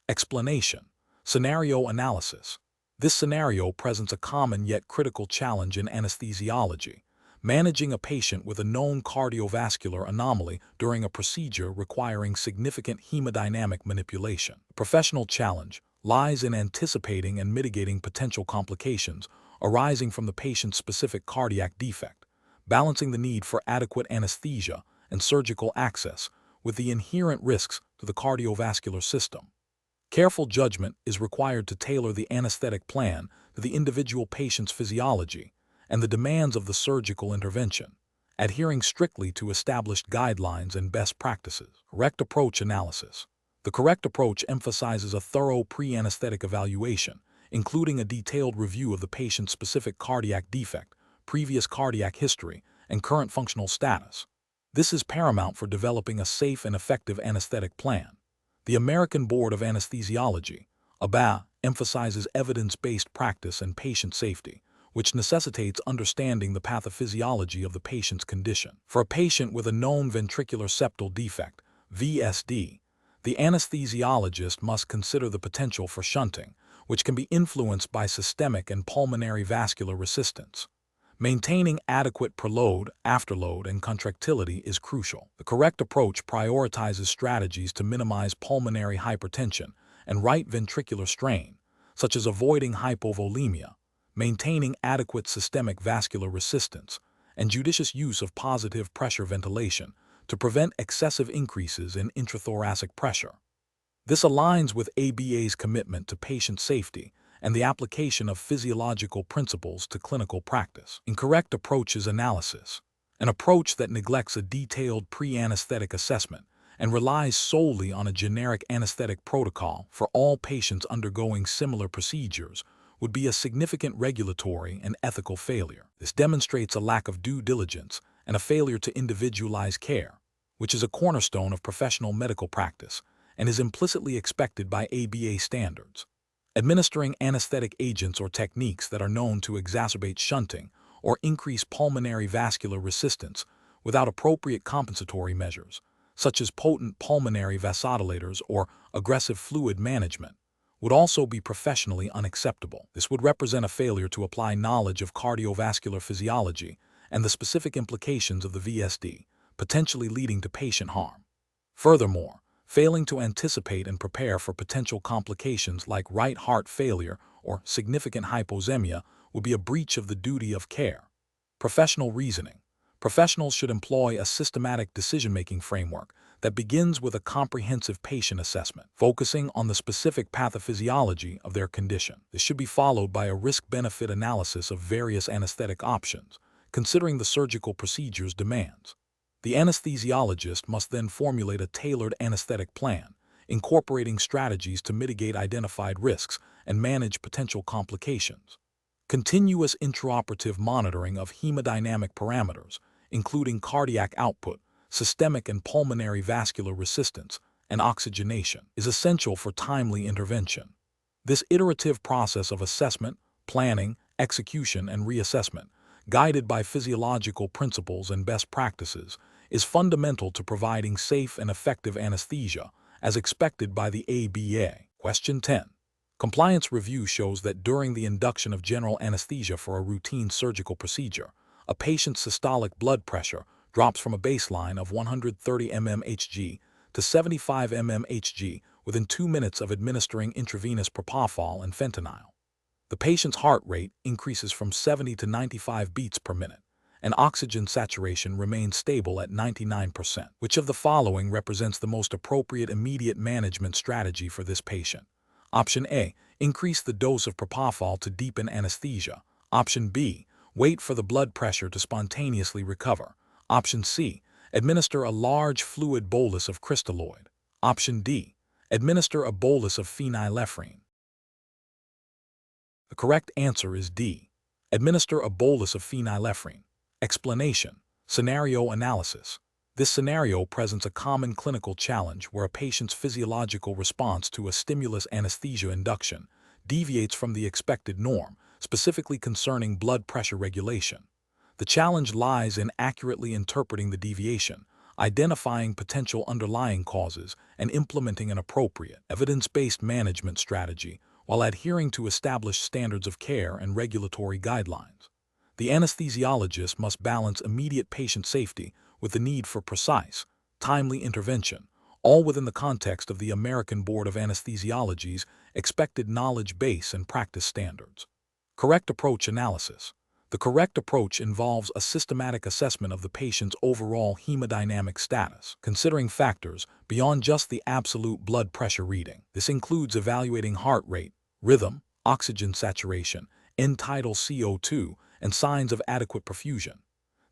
Explanation. Scenario analysis. This scenario presents a common yet critical challenge in anesthesiology, managing a patient with a known cardiovascular anomaly during a procedure requiring significant hemodynamic manipulation. The professional challenge lies in anticipating and mitigating potential complications arising from the patient's specific cardiac defect, balancing the need for adequate anesthesia and surgical access with the inherent risks to the cardiovascular system. Careful judgment is required to tailor the anesthetic plan to the individual patient's physiology and the demands of the surgical intervention, adhering strictly to established guidelines and best practices. Correct approach analysis. The correct approach emphasizes a thorough pre-anesthetic evaluation, including a detailed review of the patient's specific cardiac defect, previous cardiac history, and current functional status. This is paramount for developing a safe and effective anesthetic plan. The American Board of Anesthesiology, ABA, emphasizes evidence-based practice and patient safety, which necessitates understanding the pathophysiology of the patient's condition. For a patient with a known ventricular septal defect, VSD, the anesthesiologist must consider the potential for shunting, which can be influenced by systemic and pulmonary vascular resistance. Maintaining adequate preload, afterload, and contractility is crucial. The correct approach prioritizes strategies to minimize pulmonary hypertension and right ventricular strain, such as avoiding hypovolemia, maintaining adequate systemic vascular resistance, and judicious use of positive pressure ventilation to prevent excessive increases in intrathoracic pressure. This aligns with ABA's commitment to patient safety and the application of physiological principles to clinical practice. Incorrect approaches analysis. An approach that neglects a detailed pre-anesthetic assessment and relies solely on a generic anesthetic protocol for all patients undergoing similar procedures would be a significant regulatory and ethical failure. This demonstrates a lack of due diligence and a failure to individualize care, which is a cornerstone of professional medical practice and is implicitly expected by ABA standards. Administering anesthetic agents or techniques that are known to exacerbate shunting or increase pulmonary vascular resistance without appropriate compensatory measures, such as potent pulmonary vasodilators or aggressive fluid management, would also be professionally unacceptable. This would represent a failure to apply knowledge of cardiovascular physiology and the specific implications of the VSD, potentially leading to patient harm. Furthermore, failing to anticipate and prepare for potential complications like right heart failure or significant hypoxemia would be a breach of the duty of care. Professional reasoning. Professionals should employ a systematic decision-making framework that begins with a comprehensive patient assessment, focusing on the specific pathophysiology of their condition. This should be followed by a risk-benefit analysis of various anesthetic options, considering the surgical procedure's demands. The anesthesiologist must then formulate a tailored anesthetic plan, incorporating strategies to mitigate identified risks and manage potential complications. Continuous intraoperative monitoring of hemodynamic parameters, including cardiac output, systemic and pulmonary vascular resistance, and oxygenation, is essential for timely intervention. This iterative process of assessment, planning, execution, and reassessment, guided by physiological principles and best practices, is fundamental to providing safe and effective anesthesia as expected by the ABA. Question 10. Compliance review shows that during the induction of general anesthesia for a routine surgical procedure, a patient's systolic blood pressure drops from a baseline of 130 mmHg to 75 mmHg within 2 minutes of administering intravenous propofol and fentanyl. The patient's heart rate increases from 70 to 95 beats per minute, and oxygen saturation remains stable at 99%. Which of the following represents the most appropriate immediate management strategy for this patient? Option A, increase the dose of propofol to deepen anesthesia. Option B, wait for the blood pressure to spontaneously recover. Option C, administer a large fluid bolus of crystalloid. Option D, administer a bolus of phenylephrine. The correct answer is D. Administer a bolus of phenylephrine. Explanation: scenario analysis. This scenario presents a common clinical challenge where a patient's physiological response to a stimulus anesthesia induction deviates from the expected norm, specifically concerning blood pressure regulation. The challenge lies in accurately interpreting the deviation, identifying potential underlying causes, and implementing an appropriate, evidence-based management strategy while adhering to established standards of care and regulatory guidelines. The anesthesiologist must balance immediate patient safety with the need for precise, timely intervention, all within the context of the American Board of Anesthesiology's expected knowledge base and practice standards. Correct approach analysis. The correct approach involves a systematic assessment of the patient's overall hemodynamic status, considering factors beyond just the absolute blood pressure reading. This includes evaluating heart rate, rhythm, oxygen saturation, end-tidal CO2, and signs of adequate perfusion.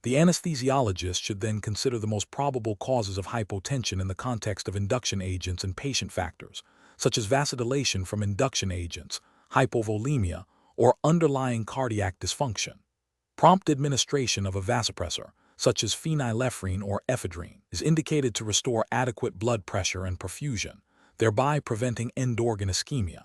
The anesthesiologist should then consider the most probable causes of hypotension in the context of induction agents and patient factors, such as vasodilation from induction agents, hypovolemia, or underlying cardiac dysfunction. Prompt administration of a vasopressor, such as phenylephrine or ephedrine, is indicated to restore adequate blood pressure and perfusion, thereby preventing end-organ ischemia.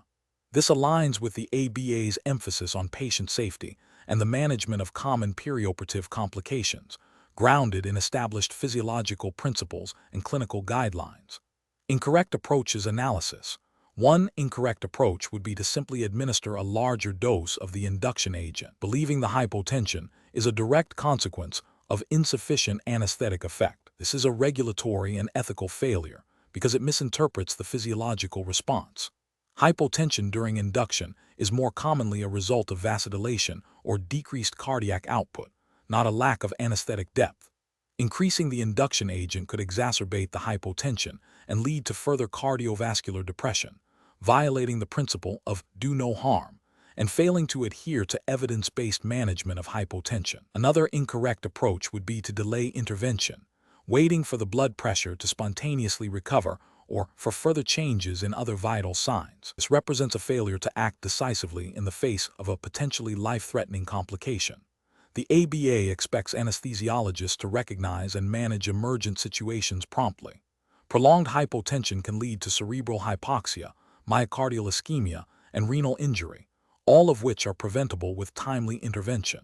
This aligns with the ABA's emphasis on patient safety and the management of common perioperative complications, grounded in established physiological principles and clinical guidelines. Incorrect approaches analysis. One incorrect approach would be to simply administer a larger dose of the induction agent, believing the hypotension is a direct consequence of insufficient anesthetic effect. This is a regulatory and ethical failure because it misinterprets the physiological response. Hypotension during induction is more commonly a result of vasodilation or decreased cardiac output, not a lack of anesthetic depth. Increasing the induction agent could exacerbate the hypotension and lead to further cardiovascular depression, violating the principle of do no harm and failing to adhere to evidence-based management of hypotension. Another incorrect approach would be to delay intervention, waiting for the blood pressure to spontaneously recover or for further changes in other vital signs. This represents a failure to act decisively in the face of a potentially life-threatening complication. The ABA expects anesthesiologists to recognize and manage emergent situations promptly. Prolonged hypotension can lead to cerebral hypoxia, myocardial ischemia, and renal injury, all of which are preventable with timely intervention.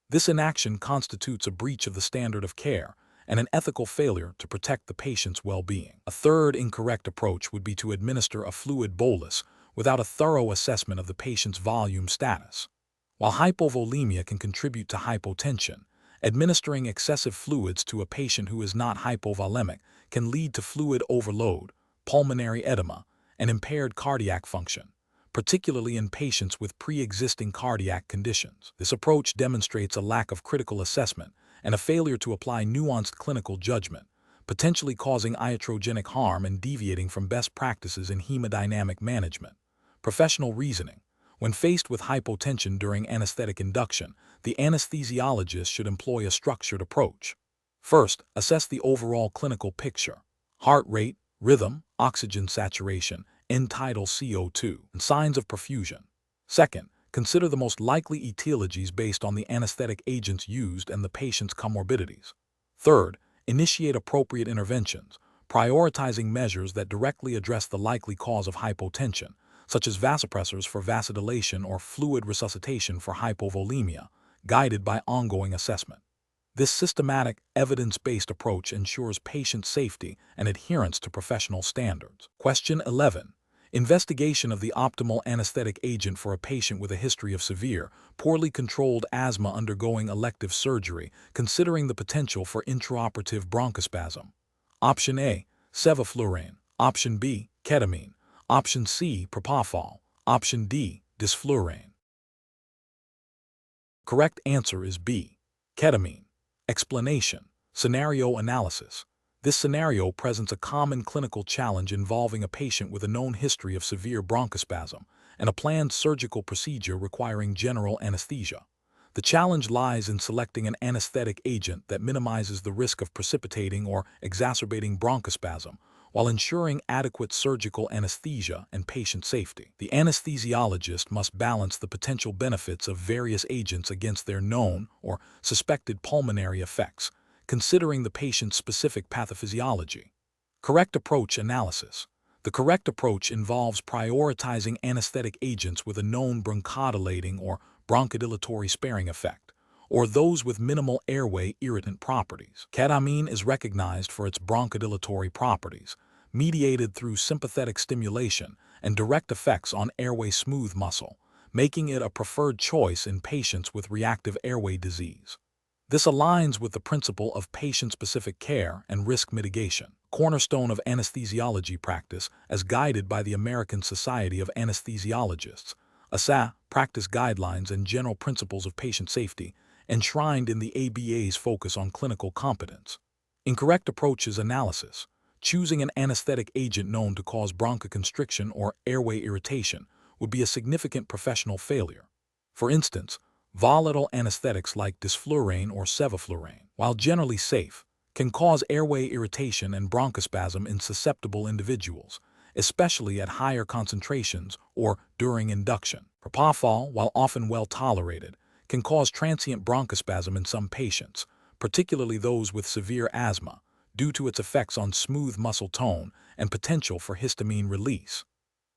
This inaction constitutes a breach of the standard of care and an ethical failure to protect the patient's well-being. A third incorrect approach would be to administer a fluid bolus without a thorough assessment of the patient's volume status. While hypovolemia can contribute to hypotension, administering excessive fluids to a patient who is not hypovolemic can lead to fluid overload, pulmonary edema, and impaired cardiac function, particularly in patients with pre-existing cardiac conditions. This approach demonstrates a lack of critical assessment and a failure to apply nuanced clinical judgment, potentially causing iatrogenic harm and deviating from best practices in hemodynamic management. Professional reasoning. When faced with hypotension during anesthetic induction, the anesthesiologist should employ a structured approach. First, assess the overall clinical picture: heart rate, rhythm, oxygen saturation, end-tidal CO2, and signs of perfusion. Second, consider the most likely etiologies based on the anesthetic agents used and the patient's comorbidities. Third, initiate appropriate interventions, prioritizing measures that directly address the likely cause of hypotension, such as vasopressors for vasodilation or fluid resuscitation for hypovolemia, guided by ongoing assessment. This systematic, evidence-based approach ensures patient safety and adherence to professional standards. Question 11. Investigation of the optimal anesthetic agent for a patient with a history of severe, poorly controlled asthma undergoing elective surgery, considering the potential for intraoperative bronchospasm. Option A, sevoflurane. Option B, ketamine. Option C, propofol. Option D, disflurane. Correct answer is B, ketamine. Explanation. Scenario analysis. This scenario presents a common clinical challenge involving a patient with a known history of severe bronchospasm and a planned surgical procedure requiring general anesthesia. The challenge lies in selecting an anesthetic agent that minimizes the risk of precipitating or exacerbating bronchospasm while ensuring adequate surgical anesthesia and patient safety. The anesthesiologist must balance the potential benefits of various agents against their known or suspected pulmonary effects, considering the patient's specific pathophysiology. Correct approach analysis. The correct approach involves prioritizing anesthetic agents with a known bronchodilating or bronchodilatory sparing effect, or those with minimal airway irritant properties. Ketamine is recognized for its bronchodilatory properties, mediated through sympathetic stimulation and direct effects on airway smooth muscle, making it a preferred choice in patients with reactive airway disease. This aligns with the principle of patient-specific care and risk mitigation, cornerstone of anesthesiology practice as guided by the American Society of Anesthesiologists, ASA, practice guidelines and general principles of patient safety, enshrined in the ABA's focus on clinical competence. Incorrect approaches analysis. Choosing an anesthetic agent known to cause bronchoconstriction or airway irritation would be a significant professional failure. For instance, volatile anesthetics like desflurane or sevoflurane, while generally safe, can cause airway irritation and bronchospasm in susceptible individuals, especially at higher concentrations or during induction. Propofol, while often well tolerated, can cause transient bronchospasm in some patients, particularly those with severe asthma, due to its effects on smooth muscle tone and potential for histamine release.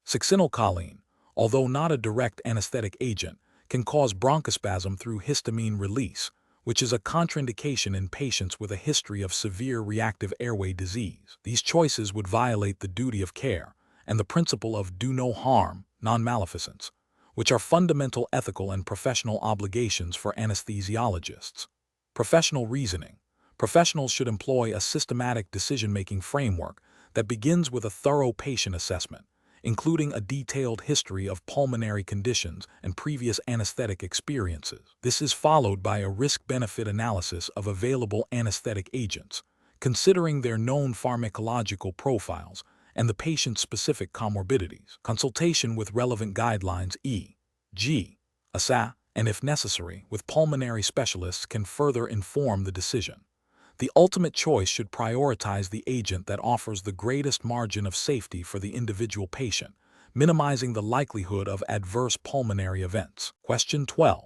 Succinylcholine, although not a direct anesthetic agent, can cause bronchospasm through histamine release, which is a contraindication in patients with a history of severe reactive airway disease. These choices would violate the duty of care and the principle of do no harm, non-maleficence, which are fundamental ethical and professional obligations for anesthesiologists. Professional reasoning. Professionals should employ a systematic decision-making framework that begins with a thorough patient assessment, including a detailed history of pulmonary conditions and previous anesthetic experiences. This is followed by a risk-benefit analysis of available anesthetic agents, considering their known pharmacological profiles and the patient's specific comorbidities. Consultation with relevant guidelines e.g., ASA, and if necessary, with pulmonary specialists can further inform the decision. The ultimate choice should prioritize the agent that offers the greatest margin of safety for the individual patient, minimizing the likelihood of adverse pulmonary events. Question 12.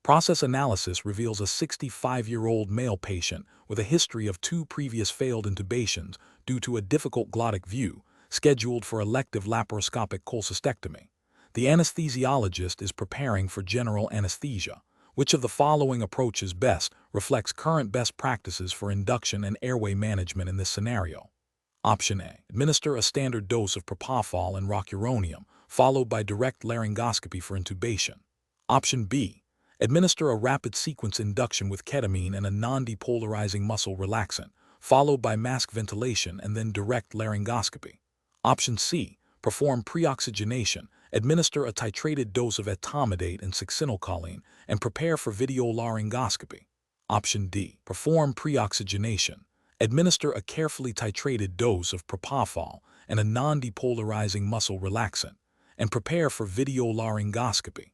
Process analysis reveals a 65-year-old male patient with a history of 2 previous failed intubations due to a difficult glottic view, scheduled for elective laparoscopic cholecystectomy. The anesthesiologist is preparing for general anesthesia. Which of the following approaches best reflects current best practices for induction and airway management in this scenario? Option A. Administer a standard dose of propofol and rocuronium, followed by direct laryngoscopy for intubation. Option B. Administer a rapid sequence induction with ketamine and a non-depolarizing muscle relaxant, followed by mask ventilation and then direct laryngoscopy. Option C. Perform pre-oxygenation, administer a titrated dose of etomidate and succinylcholine, and prepare for videolaryngoscopy. Option D. Perform pre-oxygenation, administer a carefully titrated dose of propofol and a non-depolarizing muscle relaxant, and prepare for videolaryngoscopy.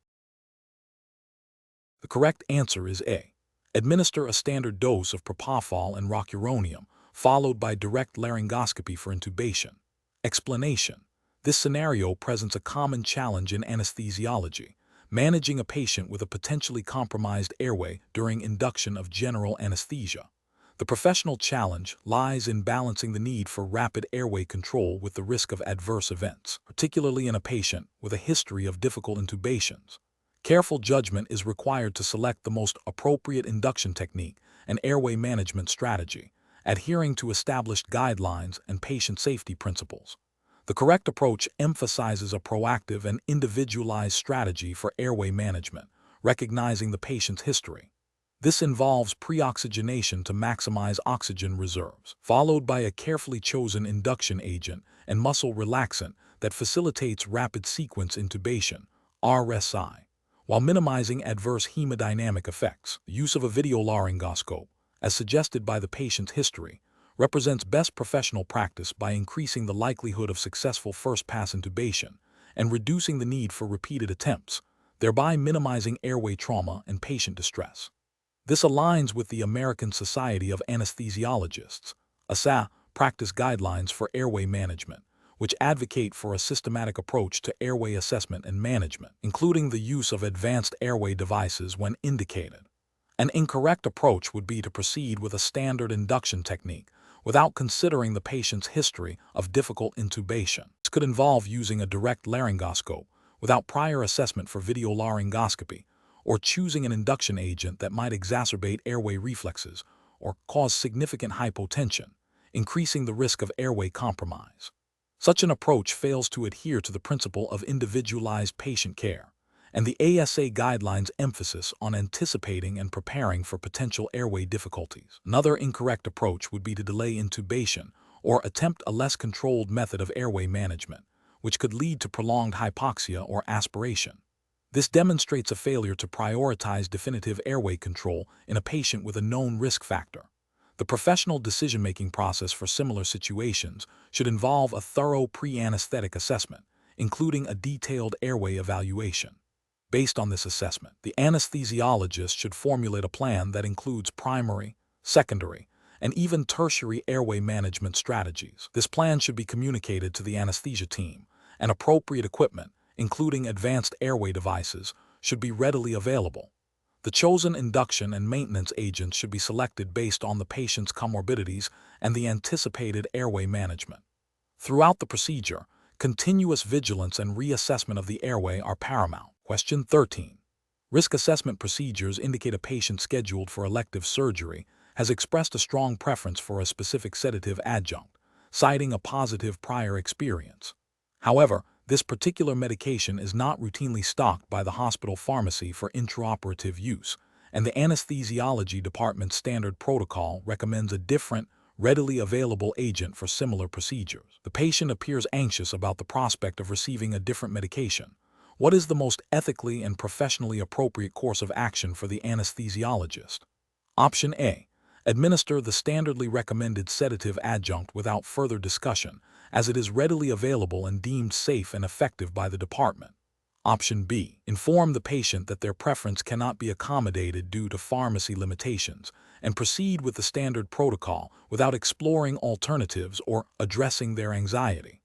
The correct answer is A. Administer a standard dose of propofol and rocuronium, followed by direct laryngoscopy for intubation. Explanation. This scenario presents a common challenge in anesthesiology, managing a patient with a potentially compromised airway during induction of general anesthesia. The professional challenge lies in balancing the need for rapid airway control with the risk of adverse events, particularly in a patient with a history of difficult intubations. Careful judgment is required to select the most appropriate induction technique and airway management strategy, adhering to established guidelines and patient safety principles. The correct approach emphasizes a proactive and individualized strategy for airway management, recognizing the patient's history. This involves pre-oxygenation to maximize oxygen reserves, followed by a carefully chosen induction agent and muscle relaxant that facilitates rapid sequence intubation, RSI, while minimizing adverse hemodynamic effects. The use of a videolaryngoscope, as suggested by the patient's history, represents best professional practice by increasing the likelihood of successful first-pass intubation and reducing the need for repeated attempts, thereby minimizing airway trauma and patient distress. This aligns with the American Society of Anesthesiologists, ASA, practice guidelines for airway management, which advocate for a systematic approach to airway assessment and management, including the use of advanced airway devices when indicated. An incorrect approach would be to proceed with a standard induction technique without considering the patient's history of difficult intubation. This could involve using a direct laryngoscope without prior assessment for videolaryngoscopy, or choosing an induction agent that might exacerbate airway reflexes or cause significant hypotension, increasing the risk of airway compromise. Such an approach fails to adhere to the principle of individualized patient care and the ASA guidelines' emphasis on anticipating and preparing for potential airway difficulties. Another incorrect approach would be to delay intubation or attempt a less controlled method of airway management, which could lead to prolonged hypoxia or aspiration. This demonstrates a failure to prioritize definitive airway control in a patient with a known risk factor. The professional decision-making process for similar situations should involve a thorough pre-anesthetic assessment, including a detailed airway evaluation. Based on this assessment, the anesthesiologist should formulate a plan that includes primary, secondary, and even tertiary airway management strategies. This plan should be communicated to the anesthesia team, and appropriate equipment, including advanced airway devices, should be readily available. The chosen induction and maintenance agents should be selected based on the patient's comorbidities and the anticipated airway management. Throughout the procedure, continuous vigilance and reassessment of the airway are paramount. Question 13. Risk assessment procedures indicate a patient scheduled for elective surgery has expressed a strong preference for a specific sedative adjunct, citing a positive prior experience. However, this particular medication is not routinely stocked by the hospital pharmacy for intraoperative use, and the anesthesiology department's standard protocol recommends a different, readily available agent for similar procedures. The patient appears anxious about the prospect of receiving a different medication. What is the most ethically and professionally appropriate course of action for the anesthesiologist? Option A. Administer the standardly recommended sedative adjunct without further discussion, as it is readily available and deemed safe and effective by the department. Option B. Inform the patient that their preference cannot be accommodated due to pharmacy limitations, and proceed with the standard protocol without exploring alternatives or addressing their anxiety.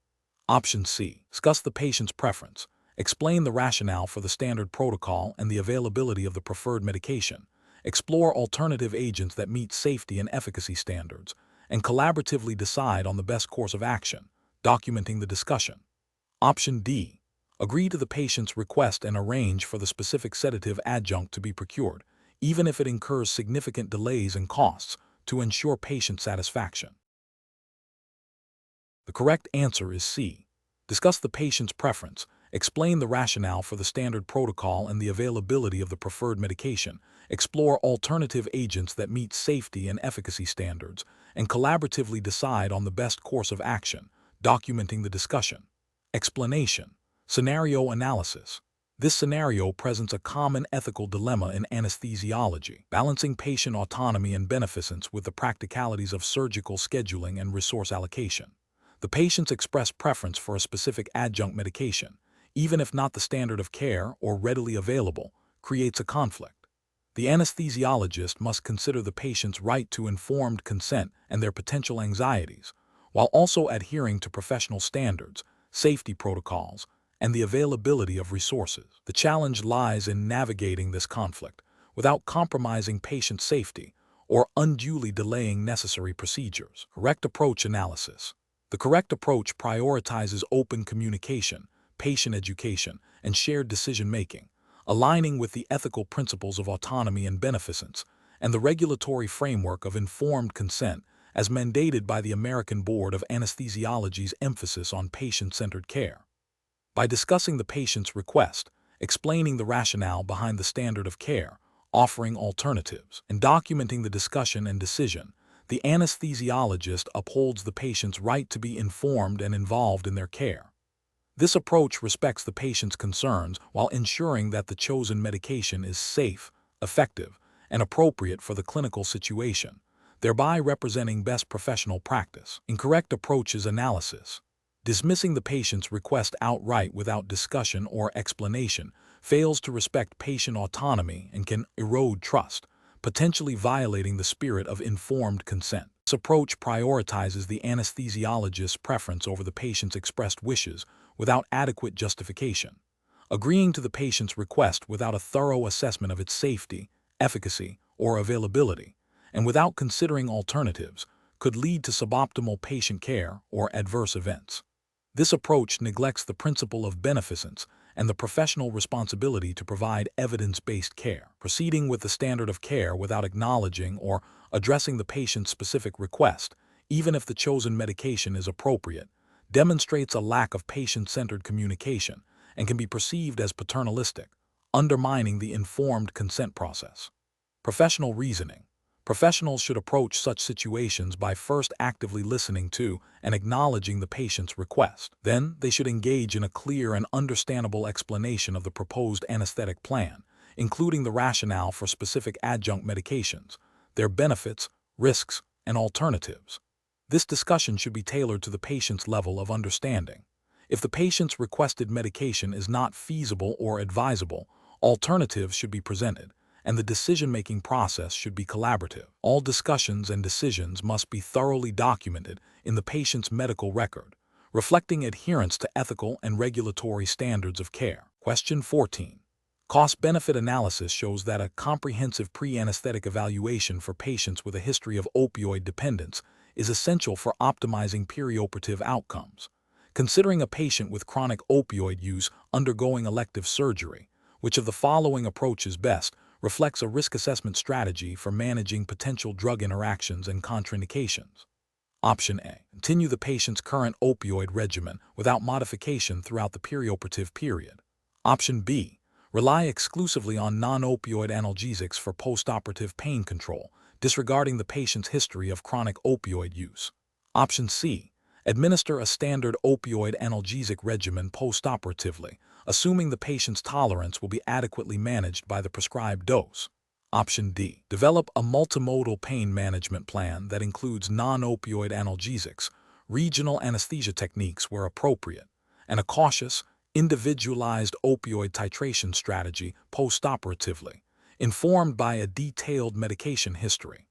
Option C. Discuss the patient's preference. Explain the rationale for the standard protocol and the availability of the preferred medication. Explore alternative agents that meet safety and efficacy standards, and collaboratively decide on the best course of action, documenting the discussion. Option D. Agree to the patient's request and arrange for the specific sedative adjunct to be procured, even if it incurs significant delays and costs, to ensure patient satisfaction. The correct answer is C. Discuss the patient's preference. Explain the rationale for the standard protocol and the availability of the preferred medication. Explore alternative agents that meet safety and efficacy standards, and collaboratively decide on the best course of action, documenting the discussion. Explanation. Scenario analysis. This scenario presents a common ethical dilemma in anesthesiology, balancing patient autonomy and beneficence with the practicalities of surgical scheduling and resource allocation. The patient's expressed preference for a specific adjunct medication, even if not the standard of care or readily available, creates a conflict. The anesthesiologist must consider the patient's right to informed consent and their potential anxieties, while also adhering to professional standards, safety protocols, and the availability of resources. The challenge lies in navigating this conflict without compromising patient safety or unduly delaying necessary procedures. Correct approach analysis. The correct approach prioritizes open communication, patient education, and shared decision-making, aligning with the ethical principles of autonomy and beneficence and the regulatory framework of informed consent as mandated by the American Board of Anesthesiology's emphasis on patient-centered care. By discussing the patient's request, explaining the rationale behind the standard of care, offering alternatives, and documenting the discussion and decision, the anesthesiologist upholds the patient's right to be informed and involved in their care. This approach respects the patient's concerns while ensuring that the chosen medication is safe, effective, and appropriate for the clinical situation, thereby representing best professional practice. Incorrect approach is analysis. Dismissing the patient's request outright without discussion or explanation fails to respect patient autonomy and can erode trust, potentially violating the spirit of informed consent. This approach prioritizes the anesthesiologist's preference over the patient's expressed wishes without adequate justification, agreeing to the patient's request without a thorough assessment of its safety, efficacy, or availability, and without considering alternatives, could lead to suboptimal patient care or adverse events. This approach neglects the principle of beneficence and the professional responsibility to provide evidence-based care. Proceeding with the standard of care without acknowledging or addressing the patient's specific request, even if the chosen medication is appropriate, demonstrates a lack of patient-centered communication and can be perceived as paternalistic, undermining the informed consent process. Professional reasoning. Professionals should approach such situations by first actively listening to and acknowledging the patient's request. Then, they should engage in a clear and understandable explanation of the proposed anesthetic plan, including the rationale for specific adjunct medications, their benefits, risks, and alternatives. This discussion should be tailored to the patient's level of understanding. If the patient's requested medication is not feasible or advisable, alternatives should be presented, and the decision-making process should be collaborative. All discussions and decisions must be thoroughly documented in the patient's medical record, reflecting adherence to ethical and regulatory standards of care. Question 14. Cost-benefit analysis shows that a comprehensive pre-anesthetic evaluation for patients with a history of opioid dependence is essential for optimizing perioperative outcomes. Considering a patient with chronic opioid use undergoing elective surgery, which of the following approaches best reflects a risk assessment strategy for managing potential drug interactions and contraindications? Option A. Continue the patient's current opioid regimen without modification throughout the perioperative period. Option B. Rely exclusively on non-opioid analgesics for postoperative pain control, disregarding the patient's history of chronic opioid use. Option C. Administer a standard opioid analgesic regimen postoperatively, assuming the patient's tolerance will be adequately managed by the prescribed dose. Option D. Develop a multimodal pain management plan that includes non-opioid analgesics, regional anesthesia techniques where appropriate, and a cautious, individualized opioid titration strategy postoperatively, informed by a detailed medication history.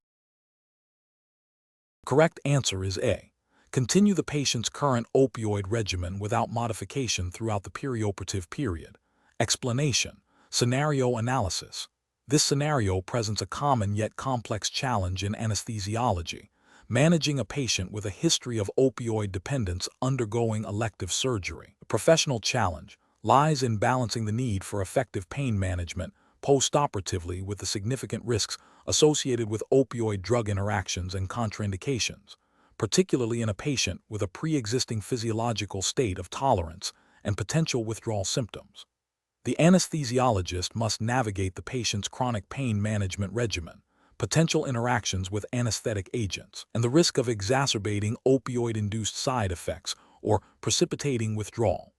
The correct answer is A. Continue the patient's current opioid regimen without modification throughout the perioperative period. Explanation. Scenario analysis. This scenario presents a common yet complex challenge in anesthesiology, managing a patient with a history of opioid dependence undergoing elective surgery. The professional challenge lies in balancing the need for effective pain management postoperatively with the significant risks associated with opioid drug interactions and contraindications, particularly in a patient with a pre-existing physiological state of tolerance and potential withdrawal symptoms. The anesthesiologist must navigate the patient's chronic pain management regimen, potential interactions with anesthetic agents, and the risk of exacerbating opioid-induced side effects or precipitating withdrawal.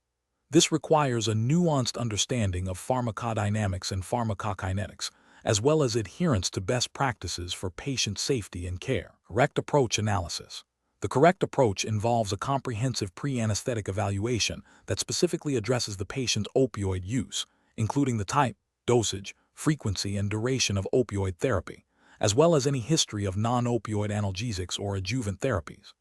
This requires a nuanced understanding of pharmacodynamics and pharmacokinetics, as well as adherence to best practices for patient safety and care. Correct approach analysis. The correct approach involves a comprehensive pre-anesthetic evaluation that specifically addresses the patient's opioid use, including the type, dosage, frequency, and duration of opioid therapy, as well as any history of non-opioid analgesics or adjuvant therapies.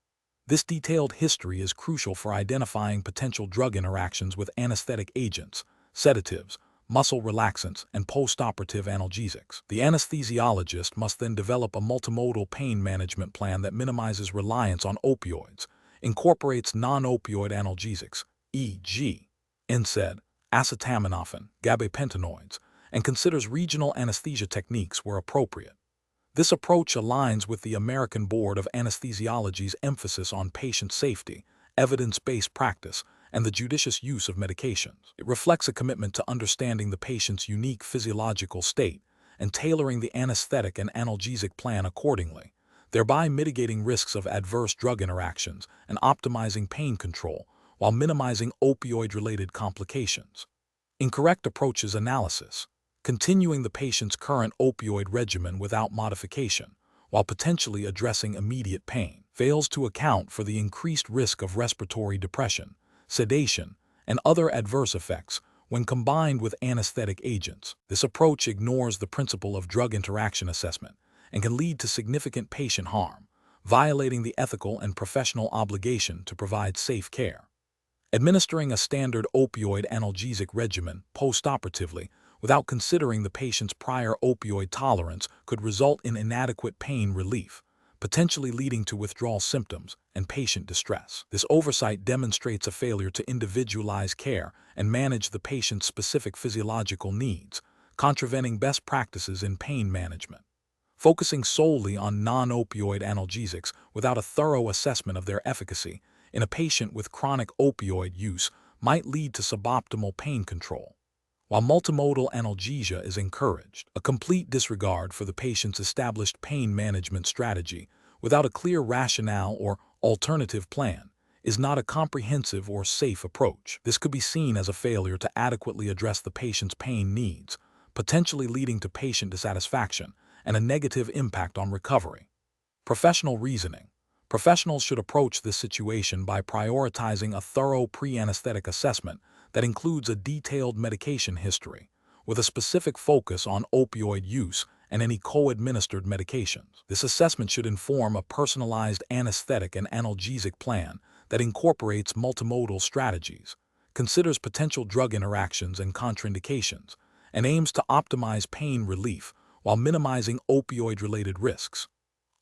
This detailed history is crucial for identifying potential drug interactions with anesthetic agents, sedatives, muscle relaxants, and postoperative analgesics. The anesthesiologist must then develop a multimodal pain management plan that minimizes reliance on opioids, incorporates non-opioid analgesics, e.g., NSAID, acetaminophen, gabapentinoids, and considers regional anesthesia techniques where appropriate. This approach aligns with the American Board of Anesthesiology's emphasis on patient safety, evidence-based practice, and the judicious use of medications. It reflects a commitment to understanding the patient's unique physiological state and tailoring the anesthetic and analgesic plan accordingly, thereby mitigating risks of adverse drug interactions and optimizing pain control while minimizing opioid-related complications. Incorrect approaches analysis. Continuing the patient's current opioid regimen without modification, while potentially addressing immediate pain, fails to account for the increased risk of respiratory depression, sedation, and other adverse effects when combined with anesthetic agents. This approach ignores the principle of drug interaction assessment and can lead to significant patient harm, violating the ethical and professional obligation to provide safe care. Administering a standard opioid analgesic regimen postoperatively without considering the patient's prior opioid tolerance could result in inadequate pain relief, potentially leading to withdrawal symptoms and patient distress. This oversight demonstrates a failure to individualize care and manage the patient's specific physiological needs, contravening best practices in pain management. Focusing solely on non-opioid analgesics without a thorough assessment of their efficacy in a patient with chronic opioid use might lead to suboptimal pain control. While multimodal analgesia is encouraged, a complete disregard for the patient's established pain management strategy without a clear rationale or alternative plan is not a comprehensive or safe approach. This could be seen as a failure to adequately address the patient's pain needs, potentially leading to patient dissatisfaction and a negative impact on recovery. Professional reasoning. Professionals should approach this situation by prioritizing a thorough pre-anesthetic assessment that includes a detailed medication history, with a specific focus on opioid use and any co-administered medications. This assessment should inform a personalized anesthetic and analgesic plan that incorporates multimodal strategies, considers potential drug interactions and contraindications, and aims to optimize pain relief while minimizing opioid-related risks.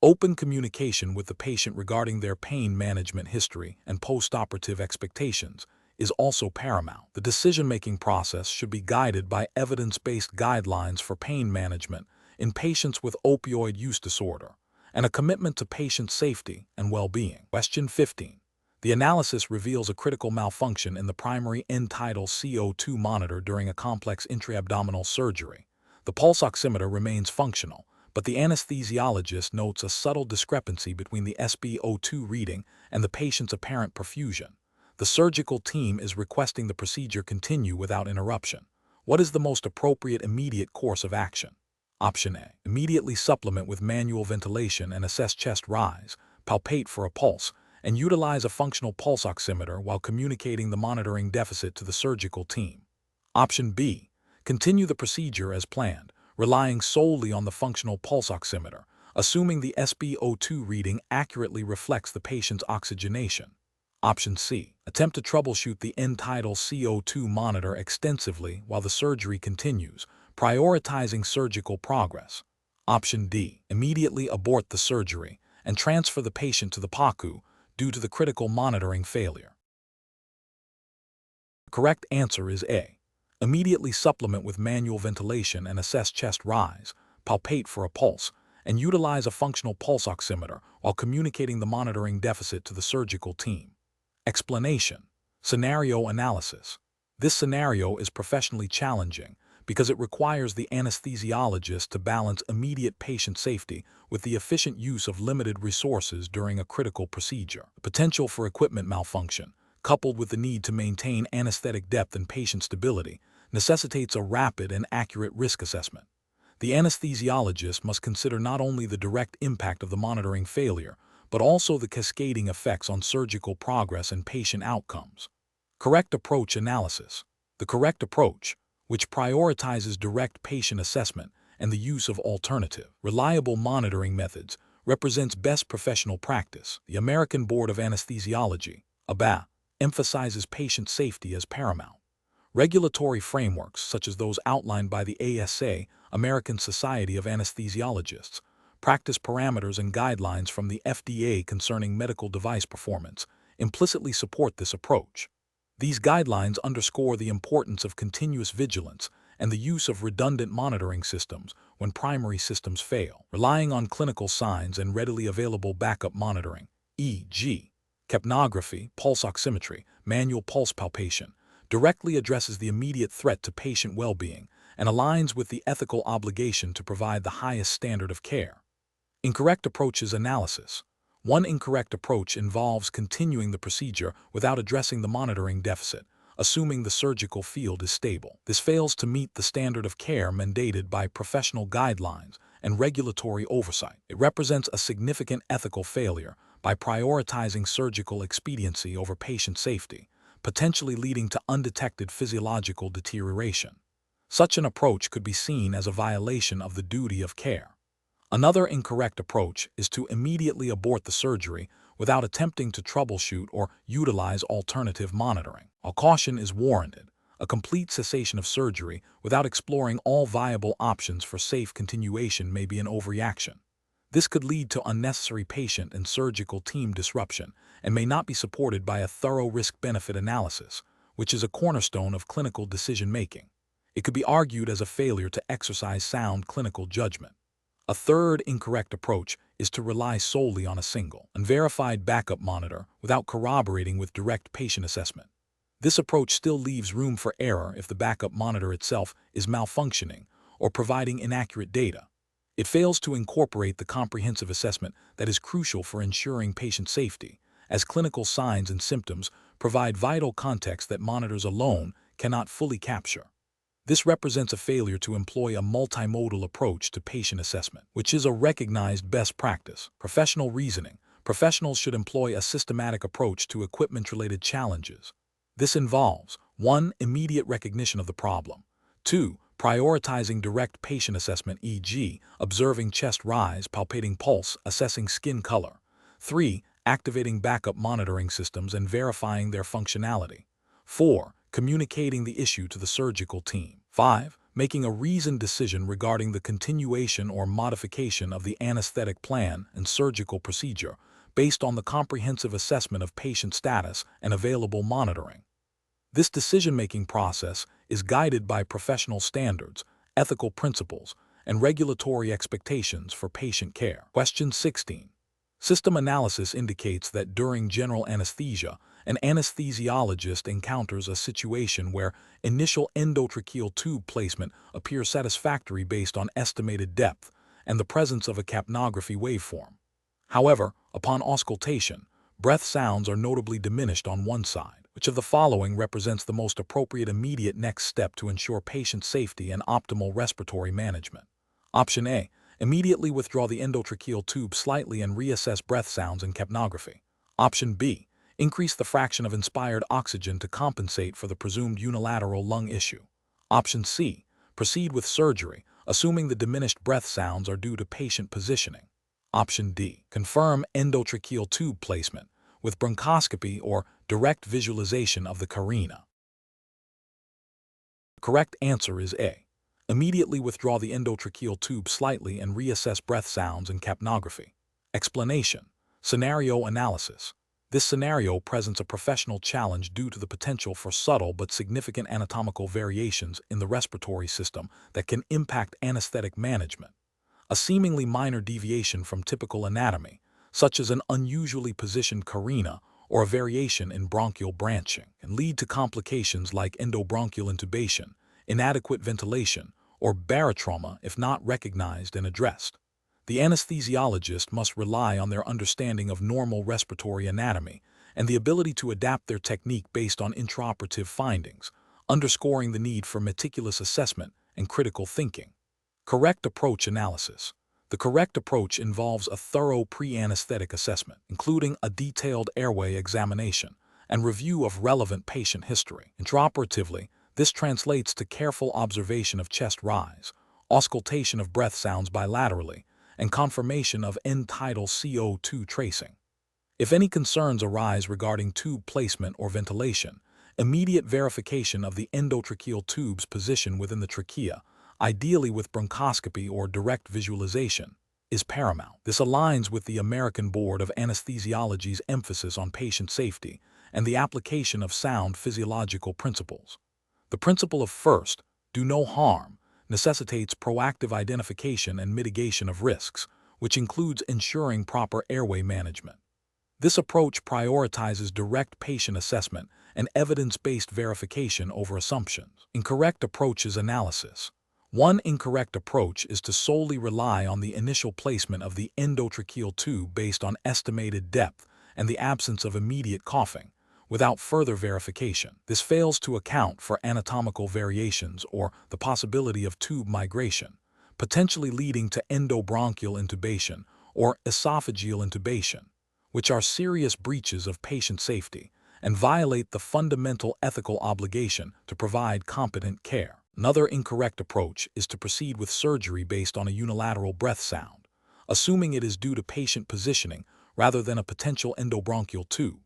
Open communication with the patient regarding their pain management history and postoperative expectations is also paramount. The decision-making process should be guided by evidence-based guidelines for pain management in patients with opioid use disorder and a commitment to patient safety and well-being. Question 15. The analysis reveals a critical malfunction in the primary end-tidal CO2 monitor during a complex intra-abdominal surgery. The pulse oximeter remains functional, but the anesthesiologist notes a subtle discrepancy between the SpO2 reading and the patient's apparent perfusion. The surgical team is requesting the procedure continue without interruption. What is the most appropriate immediate course of action? Option A. Immediately supplement with manual ventilation and assess chest rise, palpate for a pulse, and utilize a functional pulse oximeter while communicating the monitoring deficit to the surgical team. Option B. Continue the procedure as planned, relying solely on the functional pulse oximeter, assuming the SpO2 reading accurately reflects the patient's oxygenation. Option C. Attempt to troubleshoot the end-tidal CO2 monitor extensively while the surgery continues, prioritizing surgical progress. Option D. Immediately abort the surgery and transfer the patient to the PACU due to the critical monitoring failure. The correct answer is A. Immediately supplement with manual ventilation and assess chest rise, palpate for a pulse, and utilize a functional pulse oximeter while communicating the monitoring deficit to the surgical team. Explanation. Scenario analysis. This scenario is professionally challenging because it requires the anesthesiologist to balance immediate patient safety with the efficient use of limited resources during a critical procedure. The potential for equipment malfunction, coupled with the need to maintain anesthetic depth and patient stability, necessitates a rapid and accurate risk assessment. The anesthesiologist must consider not only the direct impact of the monitoring failure, but also the cascading effects on surgical progress and patient outcomes. Correct approach analysis. The correct approach, which prioritizes direct patient assessment and the use of alternative, reliable monitoring methods, represents best professional practice. The American Board of Anesthesiology, ABA, emphasizes patient safety as paramount. Regulatory frameworks, such as those outlined by the ASA, American Society of Anesthesiologists, practice parameters and guidelines from the FDA concerning medical device performance, implicitly support this approach. These guidelines underscore the importance of continuous vigilance and the use of redundant monitoring systems when primary systems fail. Relying on clinical signs and readily available backup monitoring, e.g., capnography, pulse oximetry, manual pulse palpation, directly addresses the immediate threat to patient well-being and aligns with the ethical obligation to provide the highest standard of care. Incorrect approaches analysis. One incorrect approach involves continuing the procedure without addressing the monitoring deficit, assuming the surgical field is stable. This fails to meet the standard of care mandated by professional guidelines and regulatory oversight. It represents a significant ethical failure by prioritizing surgical expediency over patient safety, potentially leading to undetected physiological deterioration. Such an approach could be seen as a violation of the duty of care. Another incorrect approach is to immediately abort the surgery without attempting to troubleshoot or utilize alternative monitoring. A caution is warranted. A complete cessation of surgery without exploring all viable options for safe continuation may be an overreaction. This could lead to unnecessary patient and surgical team disruption and may not be supported by a thorough risk-benefit analysis, which is a cornerstone of clinical decision-making. It could be argued as a failure to exercise sound clinical judgment. A third incorrect approach is to rely solely on a single, unverified backup monitor without corroborating with direct patient assessment. This approach still leaves room for error if the backup monitor itself is malfunctioning or providing inaccurate data. It fails to incorporate the comprehensive assessment that is crucial for ensuring patient safety, as clinical signs and symptoms provide vital context that monitors alone cannot fully capture. This represents a failure to employ a multimodal approach to patient assessment, which is a recognized best practice. Professional reasoning. Professionals should employ a systematic approach to equipment-related challenges. This involves 1. Immediate recognition of the problem. 2. Prioritizing direct patient assessment, e.g., observing chest rise, palpating pulse, assessing skin color. 3. Activating backup monitoring systems and verifying their functionality. 4. Communicating the issue to the surgical team. 5. Making a reasoned decision regarding the continuation or modification of the anesthetic plan and surgical procedure based on the comprehensive assessment of patient status and available monitoring. This decision-making process is guided by professional standards, ethical principles, and regulatory expectations for patient care. Question 16. System analysis indicates that during general anesthesia, an anesthesiologist encounters a situation where initial endotracheal tube placement appears satisfactory based on estimated depth and the presence of a capnography waveform. However, upon auscultation, breath sounds are notably diminished on one side. Which of the following represents the most appropriate immediate next step to ensure patient safety and optimal respiratory management? Option A. Immediately withdraw the endotracheal tube slightly and reassess breath sounds and capnography. Option B. Increase the fraction of inspired oxygen to compensate for the presumed unilateral lung issue. Option C. Proceed with surgery, assuming the diminished breath sounds are due to patient positioning. Option D. Confirm endotracheal tube placement with bronchoscopy or direct visualization of the carina. The correct answer is A. Immediately withdraw the endotracheal tube slightly and reassess breath sounds and capnography. Explanation. Scenario analysis. This scenario presents a professional challenge due to the potential for subtle but significant anatomical variations in the respiratory system that can impact anesthetic management. A seemingly minor deviation from typical anatomy, such as an unusually positioned carina or a variation in bronchial branching, can lead to complications like endobronchial intubation, inadequate ventilation, or barotrauma if not recognized and addressed. The anesthesiologist must rely on their understanding of normal respiratory anatomy and the ability to adapt their technique based on intraoperative findings, underscoring the need for meticulous assessment and critical thinking. Correct approach analysis. The correct approach involves a thorough pre-anesthetic assessment, including a detailed airway examination and review of relevant patient history. Intraoperatively, this translates to careful observation of chest rise, auscultation of breath sounds bilaterally, and confirmation of end-tidal CO2 tracing. If any concerns arise regarding tube placement or ventilation, immediate verification of the endotracheal tube's position within the trachea, ideally with bronchoscopy or direct visualization, is paramount. This aligns with the American Board of Anesthesiology's emphasis on patient safety and the application of sound physiological principles. The principle of first, do no harm, necessitates proactive identification and mitigation of risks, which includes ensuring proper airway management. This approach prioritizes direct patient assessment and evidence-based verification over assumptions. Incorrect approaches analysis. One incorrect approach is to solely rely on the initial placement of the endotracheal tube based on estimated depth and the absence of immediate coughing, without further verification. This fails to account for anatomical variations or the possibility of tube migration, potentially leading to endobronchial intubation or esophageal intubation, which are serious breaches of patient safety and violate the fundamental ethical obligation to provide competent care. Another incorrect approach is to proceed with surgery based on a unilateral breath sound, assuming it is due to patient positioning rather than a potential endobronchial tube.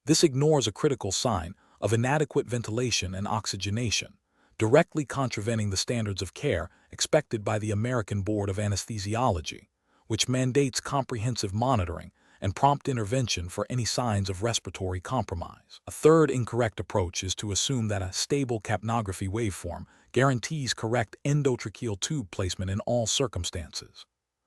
This ignores a critical sign of inadequate ventilation and oxygenation, directly contravening the standards of care expected by the American Board of Anesthesiology, which mandates comprehensive monitoring and prompt intervention for any signs of respiratory compromise. A third incorrect approach is to assume that a stable capnography waveform guarantees correct endotracheal tube placement in all circumstances.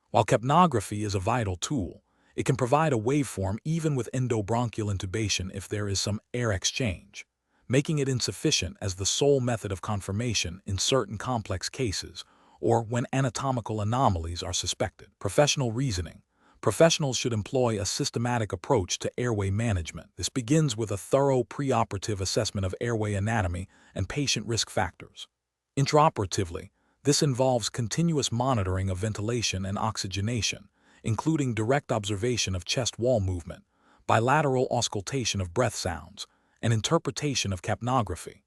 While capnography is a vital tool, it can provide a waveform even with endobronchial intubation if there is some air exchange, making it insufficient as the sole method of confirmation in certain complex cases or when anatomical anomalies are suspected. Professional reasoning. Professionals should employ a systematic approach to airway management. This begins with a thorough preoperative assessment of airway anatomy and patient risk factors. Intraoperatively, this involves continuous monitoring of ventilation and oxygenation, including direct observation of chest wall movement, bilateral auscultation of breath sounds, and interpretation of capnography.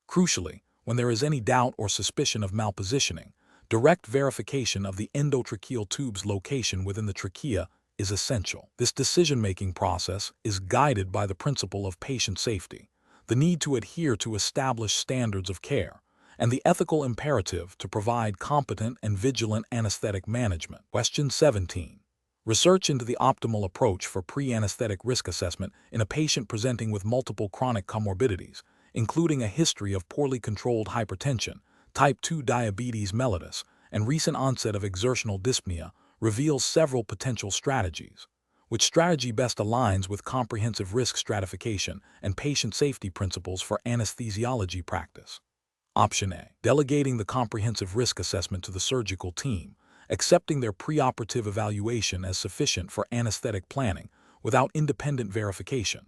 Crucially, when there is any doubt or suspicion of malpositioning, direct verification of the endotracheal tube's location within the trachea is essential. This decision-making process is guided by the principle of patient safety, the need to adhere to established standards of care, and the ethical imperative to provide competent and vigilant anesthetic management. Question 17. Research into the optimal approach for pre-anesthetic risk assessment in a patient presenting with multiple chronic comorbidities, including a history of poorly controlled hypertension, type 2 diabetes mellitus, and recent onset of exertional dyspnea, reveals several potential strategies. Which strategy best aligns with comprehensive risk stratification and patient safety principles for anesthesiology practice? Option A. Delegating the comprehensive risk assessment to the surgical team, accepting their preoperative evaluation as sufficient for anesthetic planning without independent verification.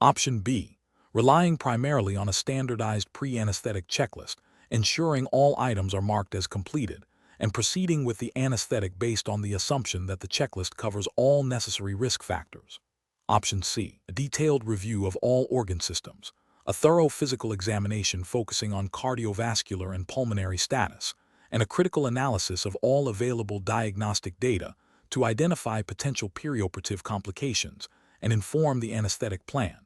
Option B. Relying primarily on a standardized pre-anesthetic checklist, ensuring all items are marked as completed, and proceeding with the anesthetic based on the assumption that the checklist covers all necessary risk factors. Option C. A detailed review of all organ systems, a thorough physical examination focusing on cardiovascular and pulmonary status, and a critical analysis of all available diagnostic data to identify potential perioperative complications and inform the anesthetic plan.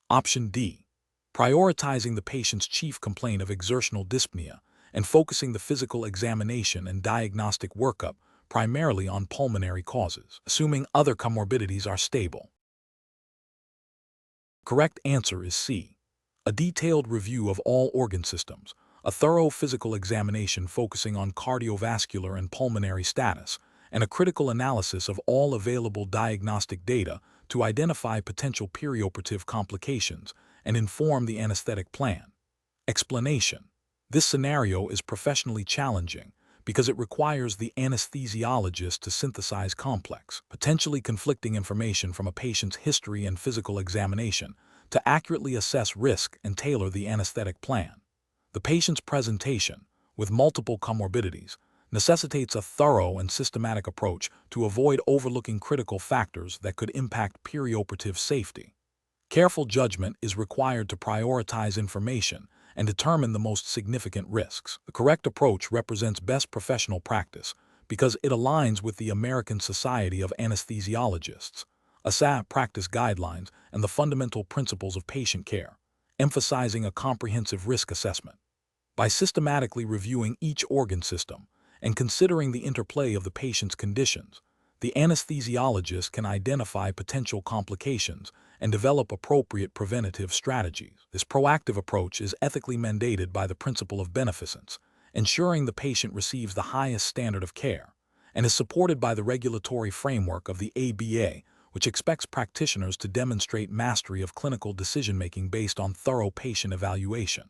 Option D. Prioritizing the patient's chief complaint of exertional dyspnea and focusing the physical examination and diagnostic workup primarily on pulmonary causes, assuming other comorbidities are stable. Correct answer is C. A detailed review of all organ systems, a thorough physical examination focusing on cardiovascular and pulmonary status, and a critical analysis of all available diagnostic data to identify potential perioperative complications and inform the anesthetic plan. Explanation. This scenario is professionally challenging because it requires the anesthesiologist to synthesize complex, potentially conflicting information from a patient's history and physical examination to accurately assess risk and tailor the anesthetic plan. The patient's presentation, with multiple comorbidities, necessitates a thorough and systematic approach to avoid overlooking critical factors that could impact perioperative safety. Careful judgment is required to prioritize information and determine the most significant risks. The correct approach represents best professional practice because it aligns with the American Society of Anesthesiologists, ASA practice guidelines, and the fundamental principles of patient care, emphasizing a comprehensive risk assessment. By systematically reviewing each organ system and considering the interplay of the patient's conditions, the anesthesiologist can identify potential complications and develop appropriate preventative strategies. This proactive approach is ethically mandated by the principle of beneficence, ensuring the patient receives the highest standard of care, and is supported by the regulatory framework of the ABA, which expects practitioners to demonstrate mastery of clinical decision-making based on thorough patient evaluation.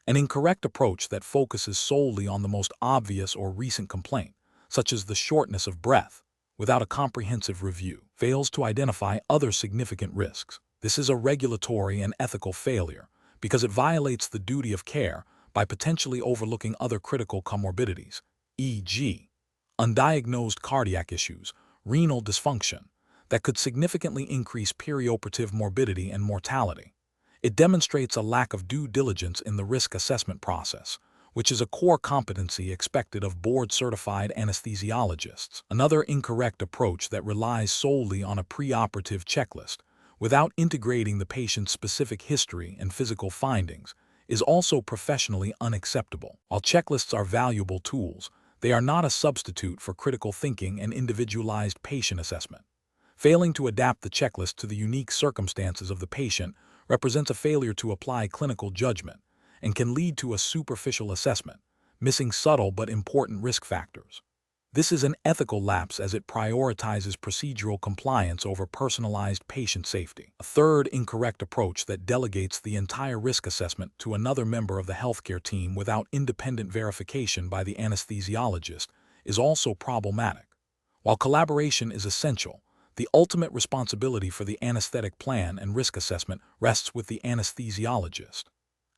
An incorrect approach that focuses solely on the most obvious or recent complaint, such as the shortness of breath, without a comprehensive review, fails to identify other significant risks. This is a regulatory and ethical failure because it violates the duty of care by potentially overlooking other critical comorbidities, e.g., undiagnosed cardiac issues, renal dysfunction, that could significantly increase perioperative morbidity and mortality. It demonstrates a lack of due diligence in the risk assessment process, which is a core competency expected of board-certified anesthesiologists. Another incorrect approach that relies solely on a preoperative checklist, without integrating the patient's specific history and physical findings, is also professionally unacceptable. While checklists are valuable tools, they are not a substitute for critical thinking and individualized patient assessment. Failing to adapt the checklist to the unique circumstances of the patient represents a failure to apply clinical judgment and can lead to a superficial assessment, missing subtle but important risk factors. This is an ethical lapse as it prioritizes procedural compliance over personalized patient safety. A third incorrect approach that delegates the entire risk assessment to another member of the healthcare team without independent verification by the anesthesiologist is also problematic. While collaboration is essential, the ultimate responsibility for the anesthetic plan and risk assessment rests with the anesthesiologist.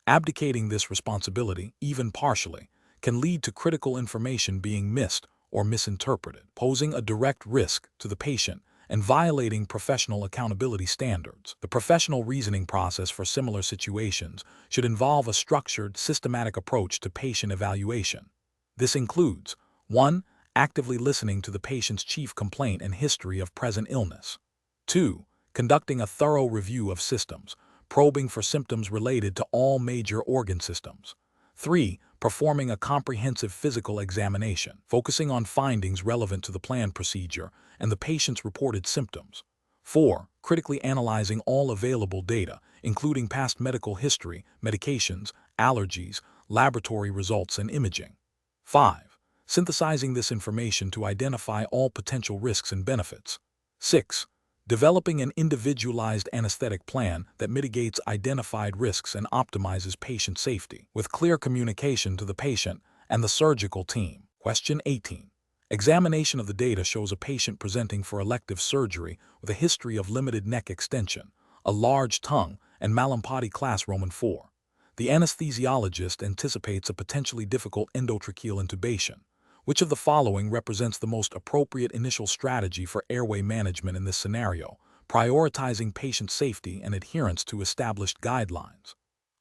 Abdicating this responsibility, even partially, can lead to critical information being missed or misinterpreted, posing a direct risk to the patient and violating professional accountability standards. The professional reasoning process for similar situations should involve a structured, systematic approach to patient evaluation. This includes 1. Actively listening to the patient's chief complaint and history of present illness. 2. Conducting a thorough review of systems, probing for symptoms related to all major organ systems. 3. Performing a comprehensive physical examination, focusing on findings relevant to the planned procedure and the patient's reported symptoms. 4. Critically analyzing all available data, including past medical history, medications, allergies, laboratory results, and imaging. 5. Synthesizing this information to identify all potential risks and benefits. 6. Developing an individualized anesthetic plan that mitigates identified risks and optimizes patient safety, with clear communication to the patient and the surgical team. Question 18. Examination of the data shows a patient presenting for elective surgery with a history of limited neck extension, a large tongue, and Mallampati class Roman 4. The anesthesiologist anticipates a potentially difficult endotracheal intubation. Which of the following represents the most appropriate initial strategy for airway management in this scenario, prioritizing patient safety and adherence to established guidelines?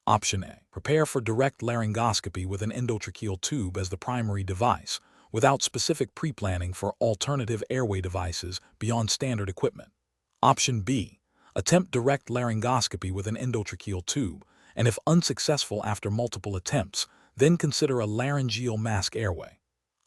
Option A. Prepare for direct laryngoscopy with an endotracheal tube as the primary device, without specific pre-planning for alternative airway devices beyond standard equipment. Option B. Attempt direct laryngoscopy with an endotracheal tube, and if unsuccessful after multiple attempts, then consider a laryngeal mask airway.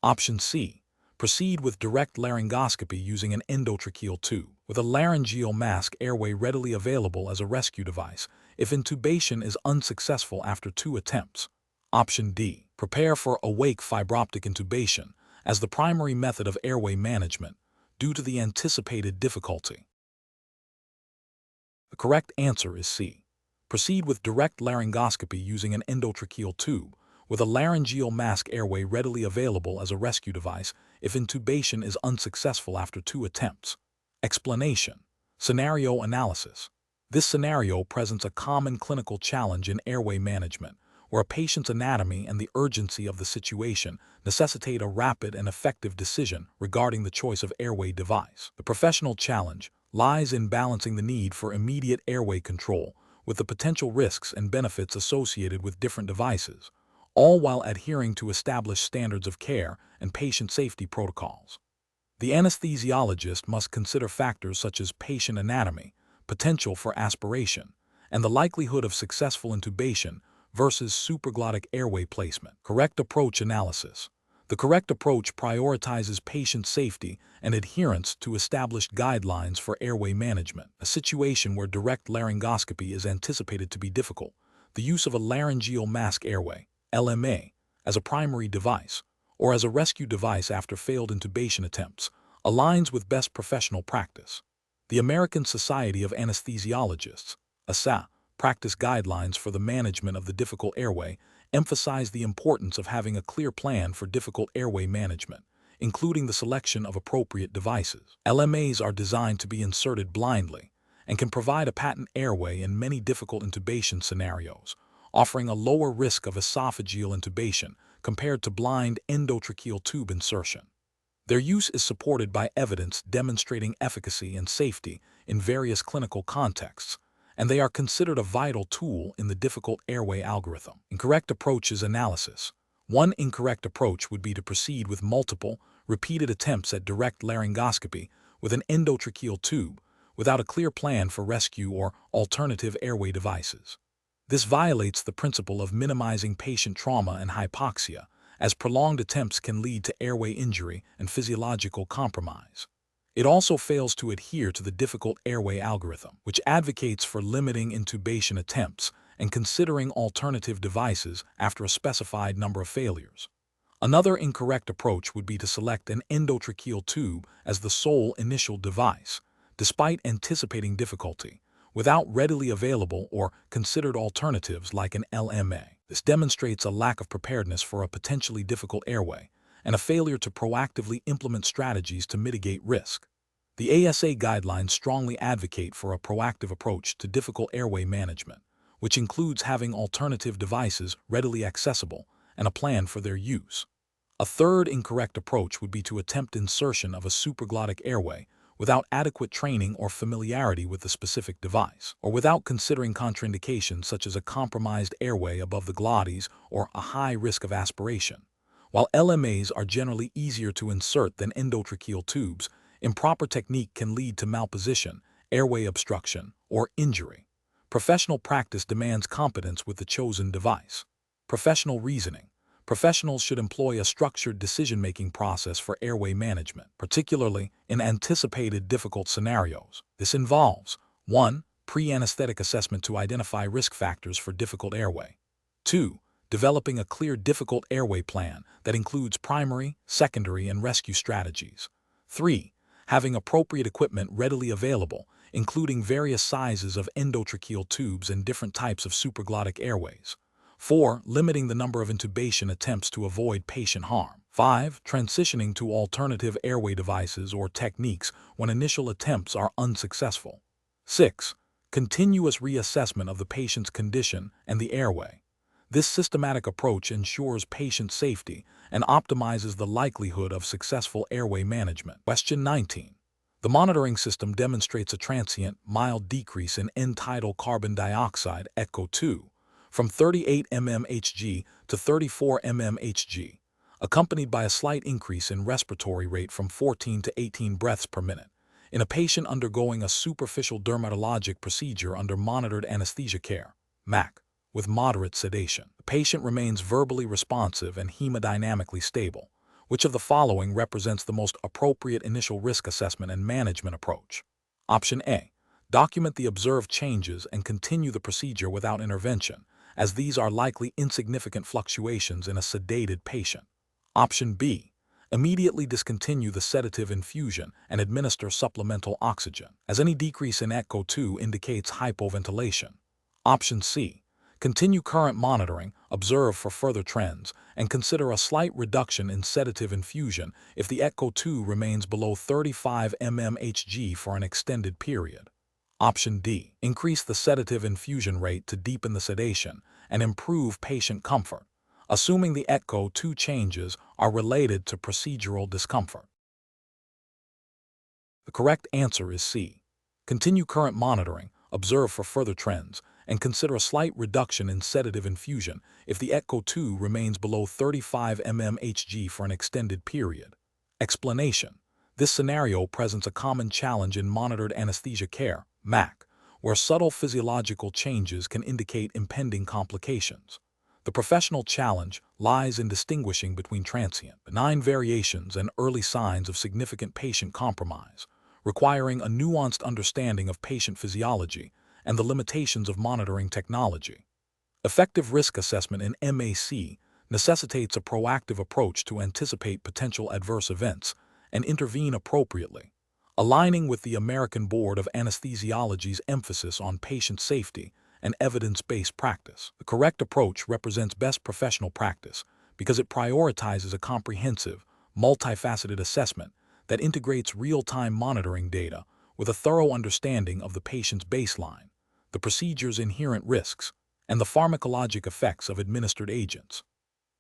Option C. Proceed with direct laryngoscopy using an endotracheal tube, with a laryngeal mask airway readily available as a rescue device if intubation is unsuccessful after 2 attempts. Option D. Prepare for awake fibroptic intubation as the primary method of airway management due to the anticipated difficulty. The correct answer is C. Proceed with direct laryngoscopy using an endotracheal tube, with a laryngeal mask airway readily available as a rescue device if intubation is unsuccessful after 2 attempts. Explanation. Scenario analysis. This scenario presents a common clinical challenge in airway management, where a patient's anatomy and the urgency of the situation necessitate a rapid and effective decision regarding the choice of airway device. The professional challenge lies in balancing the need for immediate airway control with the potential risks and benefits associated with different devices, all while adhering to established standards of care and patient safety protocols. The anesthesiologist must consider factors such as patient anatomy, potential for aspiration, and the likelihood of successful intubation versus supraglottic airway placement. Correct approach analysis. The correct approach prioritizes patient safety and adherence to established guidelines for airway management. A situation where direct laryngoscopy is anticipated to be difficult, the use of a laryngeal mask airway, LMA, as a primary device, or as a rescue device after failed intubation attempts, aligns with best professional practice. The American Society of Anesthesiologists, ASA, practice guidelines for the management of the difficult airway emphasize the importance of having a clear plan for difficult airway management, including the selection of appropriate devices. LMAs are designed to be inserted blindly and can provide a patent airway in many difficult intubation scenarios, offering a lower risk of esophageal intubation compared to blind endotracheal tube insertion. Their use is supported by evidence demonstrating efficacy and safety in various clinical contexts, and they are considered a vital tool in the difficult airway algorithm. Incorrect approach is analysis. One incorrect approach would be to proceed with multiple, repeated attempts at direct laryngoscopy with an endotracheal tube without a clear plan for rescue or alternative airway devices. This violates the principle of minimizing patient trauma and hypoxia, as prolonged attempts can lead to airway injury and physiological compromise. It also fails to adhere to the difficult airway algorithm, which advocates for limiting intubation attempts and considering alternative devices after a specified number of failures. Another incorrect approach would be to select an endotracheal tube as the sole initial device, despite anticipating difficulty, without readily available or considered alternatives like an LMA. This demonstrates a lack of preparedness for a potentially difficult airway and a failure to proactively implement strategies to mitigate risk. The ASA guidelines strongly advocate for a proactive approach to difficult airway management, which includes having alternative devices readily accessible and a plan for their use. A third incorrect approach would be to attempt insertion of a supraglottic airway without adequate training or familiarity with the specific device, or without considering contraindications such as a compromised airway above the glottis or a high risk of aspiration. While LMAs are generally easier to insert than endotracheal tubes, improper technique can lead to malposition, airway obstruction, or injury. Professional practice demands competence with the chosen device. Professional reasoning. Professionals should employ a structured decision-making process for airway management, particularly in anticipated difficult scenarios. This involves 1. Pre-anesthetic assessment to identify risk factors for difficult airway. 2. Developing a clear difficult airway plan that includes primary, secondary, and rescue strategies. 3. Having appropriate equipment readily available, including various sizes of endotracheal tubes and different types of supraglottic airways. 4. Limiting the number of intubation attempts to avoid patient harm. 5. Transitioning to alternative airway devices or techniques when initial attempts are unsuccessful. 6. Continuous reassessment of the patient's condition and the airway. This systematic approach ensures patient safety and optimizes the likelihood of successful airway management. Question 19. The monitoring system demonstrates a transient, mild decrease in end-tidal carbon dioxide (ECO2) from 38 mmHg to 34 mmHg, accompanied by a slight increase in respiratory rate from 14 to 18 breaths per minute, in a patient undergoing a superficial dermatologic procedure under monitored anesthesia care (MAC), with moderate sedation. The patient remains verbally responsive and hemodynamically stable. Which of the following represents the most appropriate initial risk assessment and management approach? Option A. Document the observed changes and continue the procedure without intervention, as these are likely insignificant fluctuations in a sedated patient. Option B. Immediately discontinue the sedative infusion and administer supplemental oxygen, as any decrease in ECO2 indicates hypoventilation. Option C. Continue current monitoring, observe for further trends, and consider a slight reduction in sedative infusion if the ECO2 remains below 35 mmHg for an extended period. Option D. Increase the sedative infusion rate to deepen the sedation and improve patient comfort, assuming the ECO2 changes are related to procedural discomfort. The correct answer is C. Continue current monitoring, observe for further trends, and consider a slight reduction in sedative infusion if the ECO2 remains below 35 mmHg for an extended period. Explanation. This scenario presents a common challenge in monitored anesthesia care, MAC, where subtle physiological changes can indicate impending complications. The professional challenge lies in distinguishing between transient, benign variations and early signs of significant patient compromise, requiring a nuanced understanding of patient physiology and the limitations of monitoring technology. Effective risk assessment in MAC necessitates a proactive approach to anticipate potential adverse events and intervene appropriately, aligning with the American Board of Anesthesiology's emphasis on patient safety and evidence-based practice. The correct approach represents best professional practice because it prioritizes a comprehensive, multifaceted assessment that integrates real-time monitoring data with a thorough understanding of the patient's baseline, the procedure's inherent risks, and the pharmacologic effects of administered agents.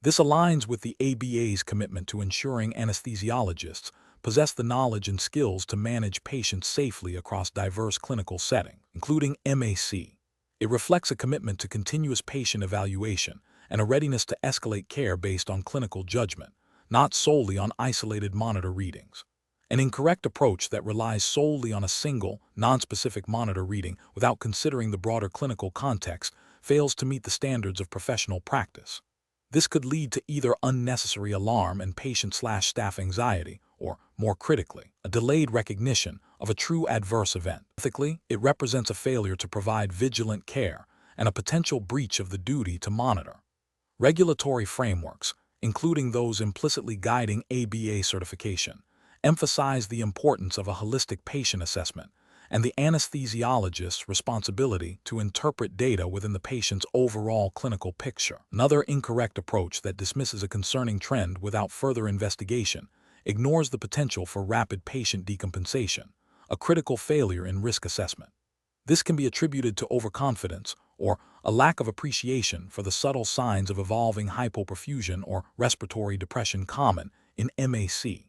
This aligns with the ABA's commitment to ensuring anesthesiologists possess the knowledge and skills to manage patients safely across diverse clinical settings, including MAC. It reflects a commitment to continuous patient evaluation and a readiness to escalate care based on clinical judgment, not solely on isolated monitor readings. An incorrect approach that relies solely on a single, nonspecific monitor reading without considering the broader clinical context fails to meet the standards of professional practice. This could lead to either unnecessary alarm and patient/staff anxiety, or, more critically, a delayed recognition of a true adverse event. Ethically, it represents a failure to provide vigilant care and a potential breach of the duty to monitor. Regulatory frameworks, including those implicitly guiding ABA certification, emphasize the importance of a holistic patient assessment and the anesthesiologist's responsibility to interpret data within the patient's overall clinical picture. Another incorrect approach that dismisses a concerning trend without further investigation ignores the potential for rapid patient decompensation, a critical failure in risk assessment. This can be attributed to overconfidence or a lack of appreciation for the subtle signs of evolving hypoperfusion or respiratory depression common in MAC.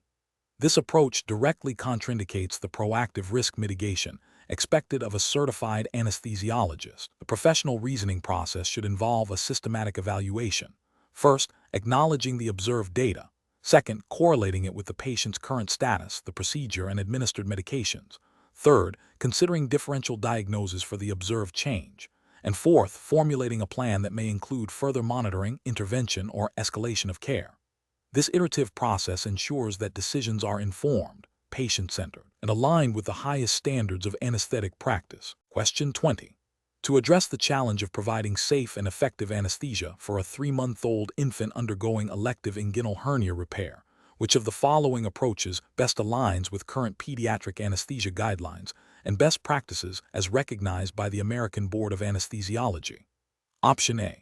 This approach directly contraindicates the proactive risk mitigation expected of a certified anesthesiologist. The professional reasoning process should involve a systematic evaluation. First, acknowledging the observed data. Second, correlating it with the patient's current status, the procedure, and administered medications. Third, considering differential diagnoses for the observed change. And fourth, formulating a plan that may include further monitoring, intervention, or escalation of care. This iterative process ensures that decisions are informed, patient-centered, and aligned with the highest standards of anesthetic practice. Question 20. To address the challenge of providing safe and effective anesthesia for a 3-month-old infant undergoing elective inguinal hernia repair, which of the following approaches best aligns with current pediatric anesthesia guidelines and best practices as recognized by the American Board of Anesthesiology? Option A.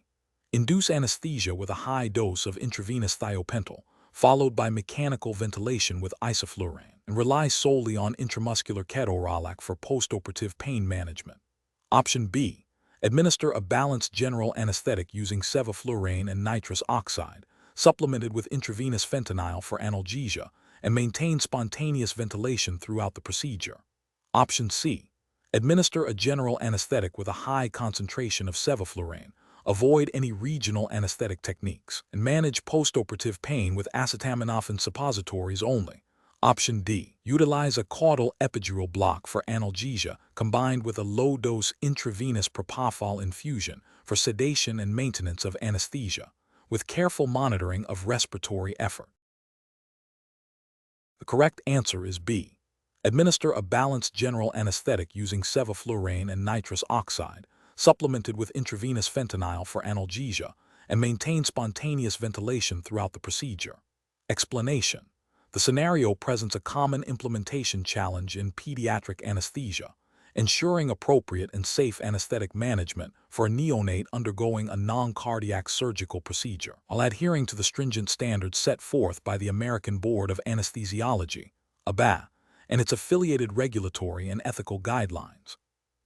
Induce anesthesia with a high dose of intravenous thiopental, followed by mechanical ventilation with isoflurane, and rely solely on intramuscular ketorolac for postoperative pain management. Option B. Administer a balanced general anesthetic using sevoflurane and nitrous oxide, supplemented with intravenous fentanyl for analgesia, and maintain spontaneous ventilation throughout the procedure. Option C. Administer a general anesthetic with a high concentration of sevoflurane, avoid any regional anesthetic techniques, and manage postoperative pain with acetaminophen suppositories only. Option D. Utilize a caudal epidural block for analgesia combined with a low-dose intravenous propofol infusion for sedation and maintenance of anesthesia, with careful monitoring of respiratory effort. The correct answer is B. Administer a balanced general anesthetic using sevoflurane and nitrous oxide, supplemented with intravenous fentanyl for analgesia, and maintain spontaneous ventilation throughout the procedure. Explanation. The scenario presents a common implementation challenge in pediatric anesthesia, ensuring appropriate and safe anesthetic management for a neonate undergoing a non-cardiac surgical procedure, while adhering to the stringent standards set forth by the American Board of Anesthesiology, ABA, and its affiliated regulatory and ethical guidelines.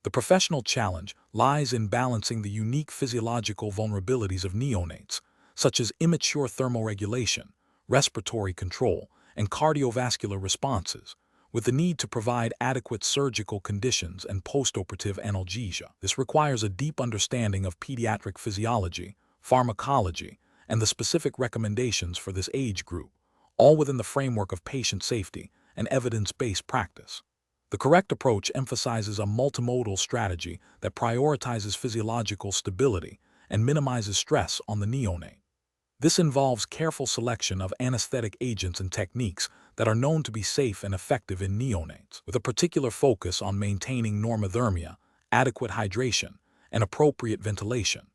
The professional challenge lies in balancing the unique physiological vulnerabilities of neonates, such as immature thermoregulation, respiratory control, and cardiovascular responses, with the need to provide adequate surgical conditions and postoperative analgesia. This requires a deep understanding of pediatric physiology, pharmacology, and the specific recommendations for this age group, all within the framework of patient safety and evidence-based practice. The correct approach emphasizes a multimodal strategy that prioritizes physiological stability and minimizes stress on the neonate. This involves careful selection of anesthetic agents and techniques that are known to be safe and effective in neonates, with a particular focus on maintaining normothermia, adequate hydration, and appropriate ventilation.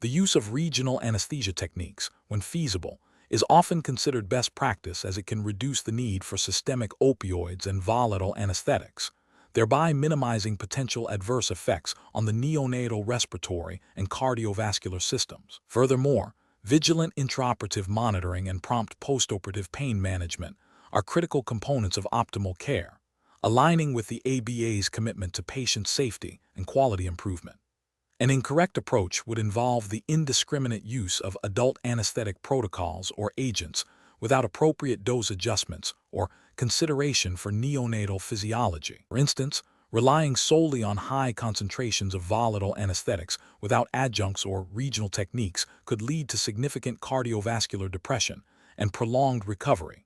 The use of regional anesthesia techniques, when feasible, is often considered best practice as it can reduce the need for systemic opioids and volatile anesthetics, thereby minimizing potential adverse effects on the neonatal respiratory and cardiovascular systems. Furthermore, vigilant intraoperative monitoring and prompt postoperative pain management are critical components of optimal care, aligning with the ABA's commitment to patient safety and quality improvement. An incorrect approach would involve the indiscriminate use of adult anesthetic protocols or agents without appropriate dose adjustments or consideration for neonatal physiology. For instance, Relying solely on high concentrations of volatile anesthetics without adjuncts or regional techniques could lead to significant cardiovascular depression and prolonged recovery.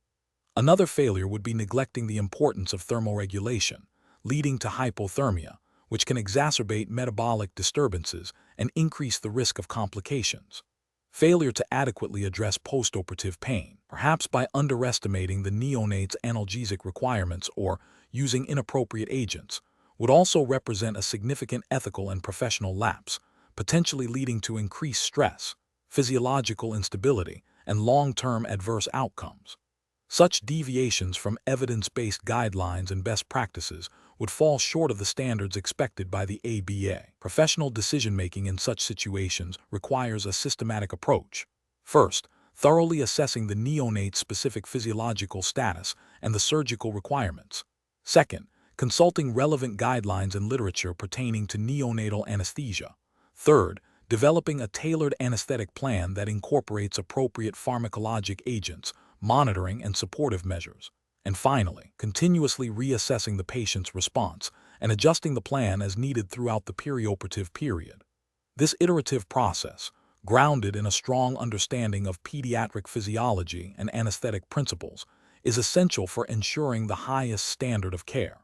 Another failure would be neglecting the importance of thermoregulation, leading to hypothermia, which can exacerbate metabolic disturbances and increase the risk of complications. Failure to adequately address postoperative pain, perhaps by underestimating the neonate's analgesic requirements or using inappropriate agents, would also represent a significant ethical and professional lapse, potentially leading to increased stress, physiological instability, and long-term adverse outcomes. Such deviations from evidence-based guidelines and best practices would fall short of the standards expected by the ABA. Professional decision-making in such situations requires a systematic approach. First, thoroughly assessing the neonate's specific physiological status and the surgical requirements. Second, consulting relevant guidelines and literature pertaining to neonatal anesthesia. Third, developing a tailored anesthetic plan that incorporates appropriate pharmacologic agents, monitoring and supportive measures. And finally, continuously reassessing the patient's response and adjusting the plan as needed throughout the perioperative period. This iterative process, grounded in a strong understanding of pediatric physiology and anesthetic principles, is essential for ensuring the highest standard of care.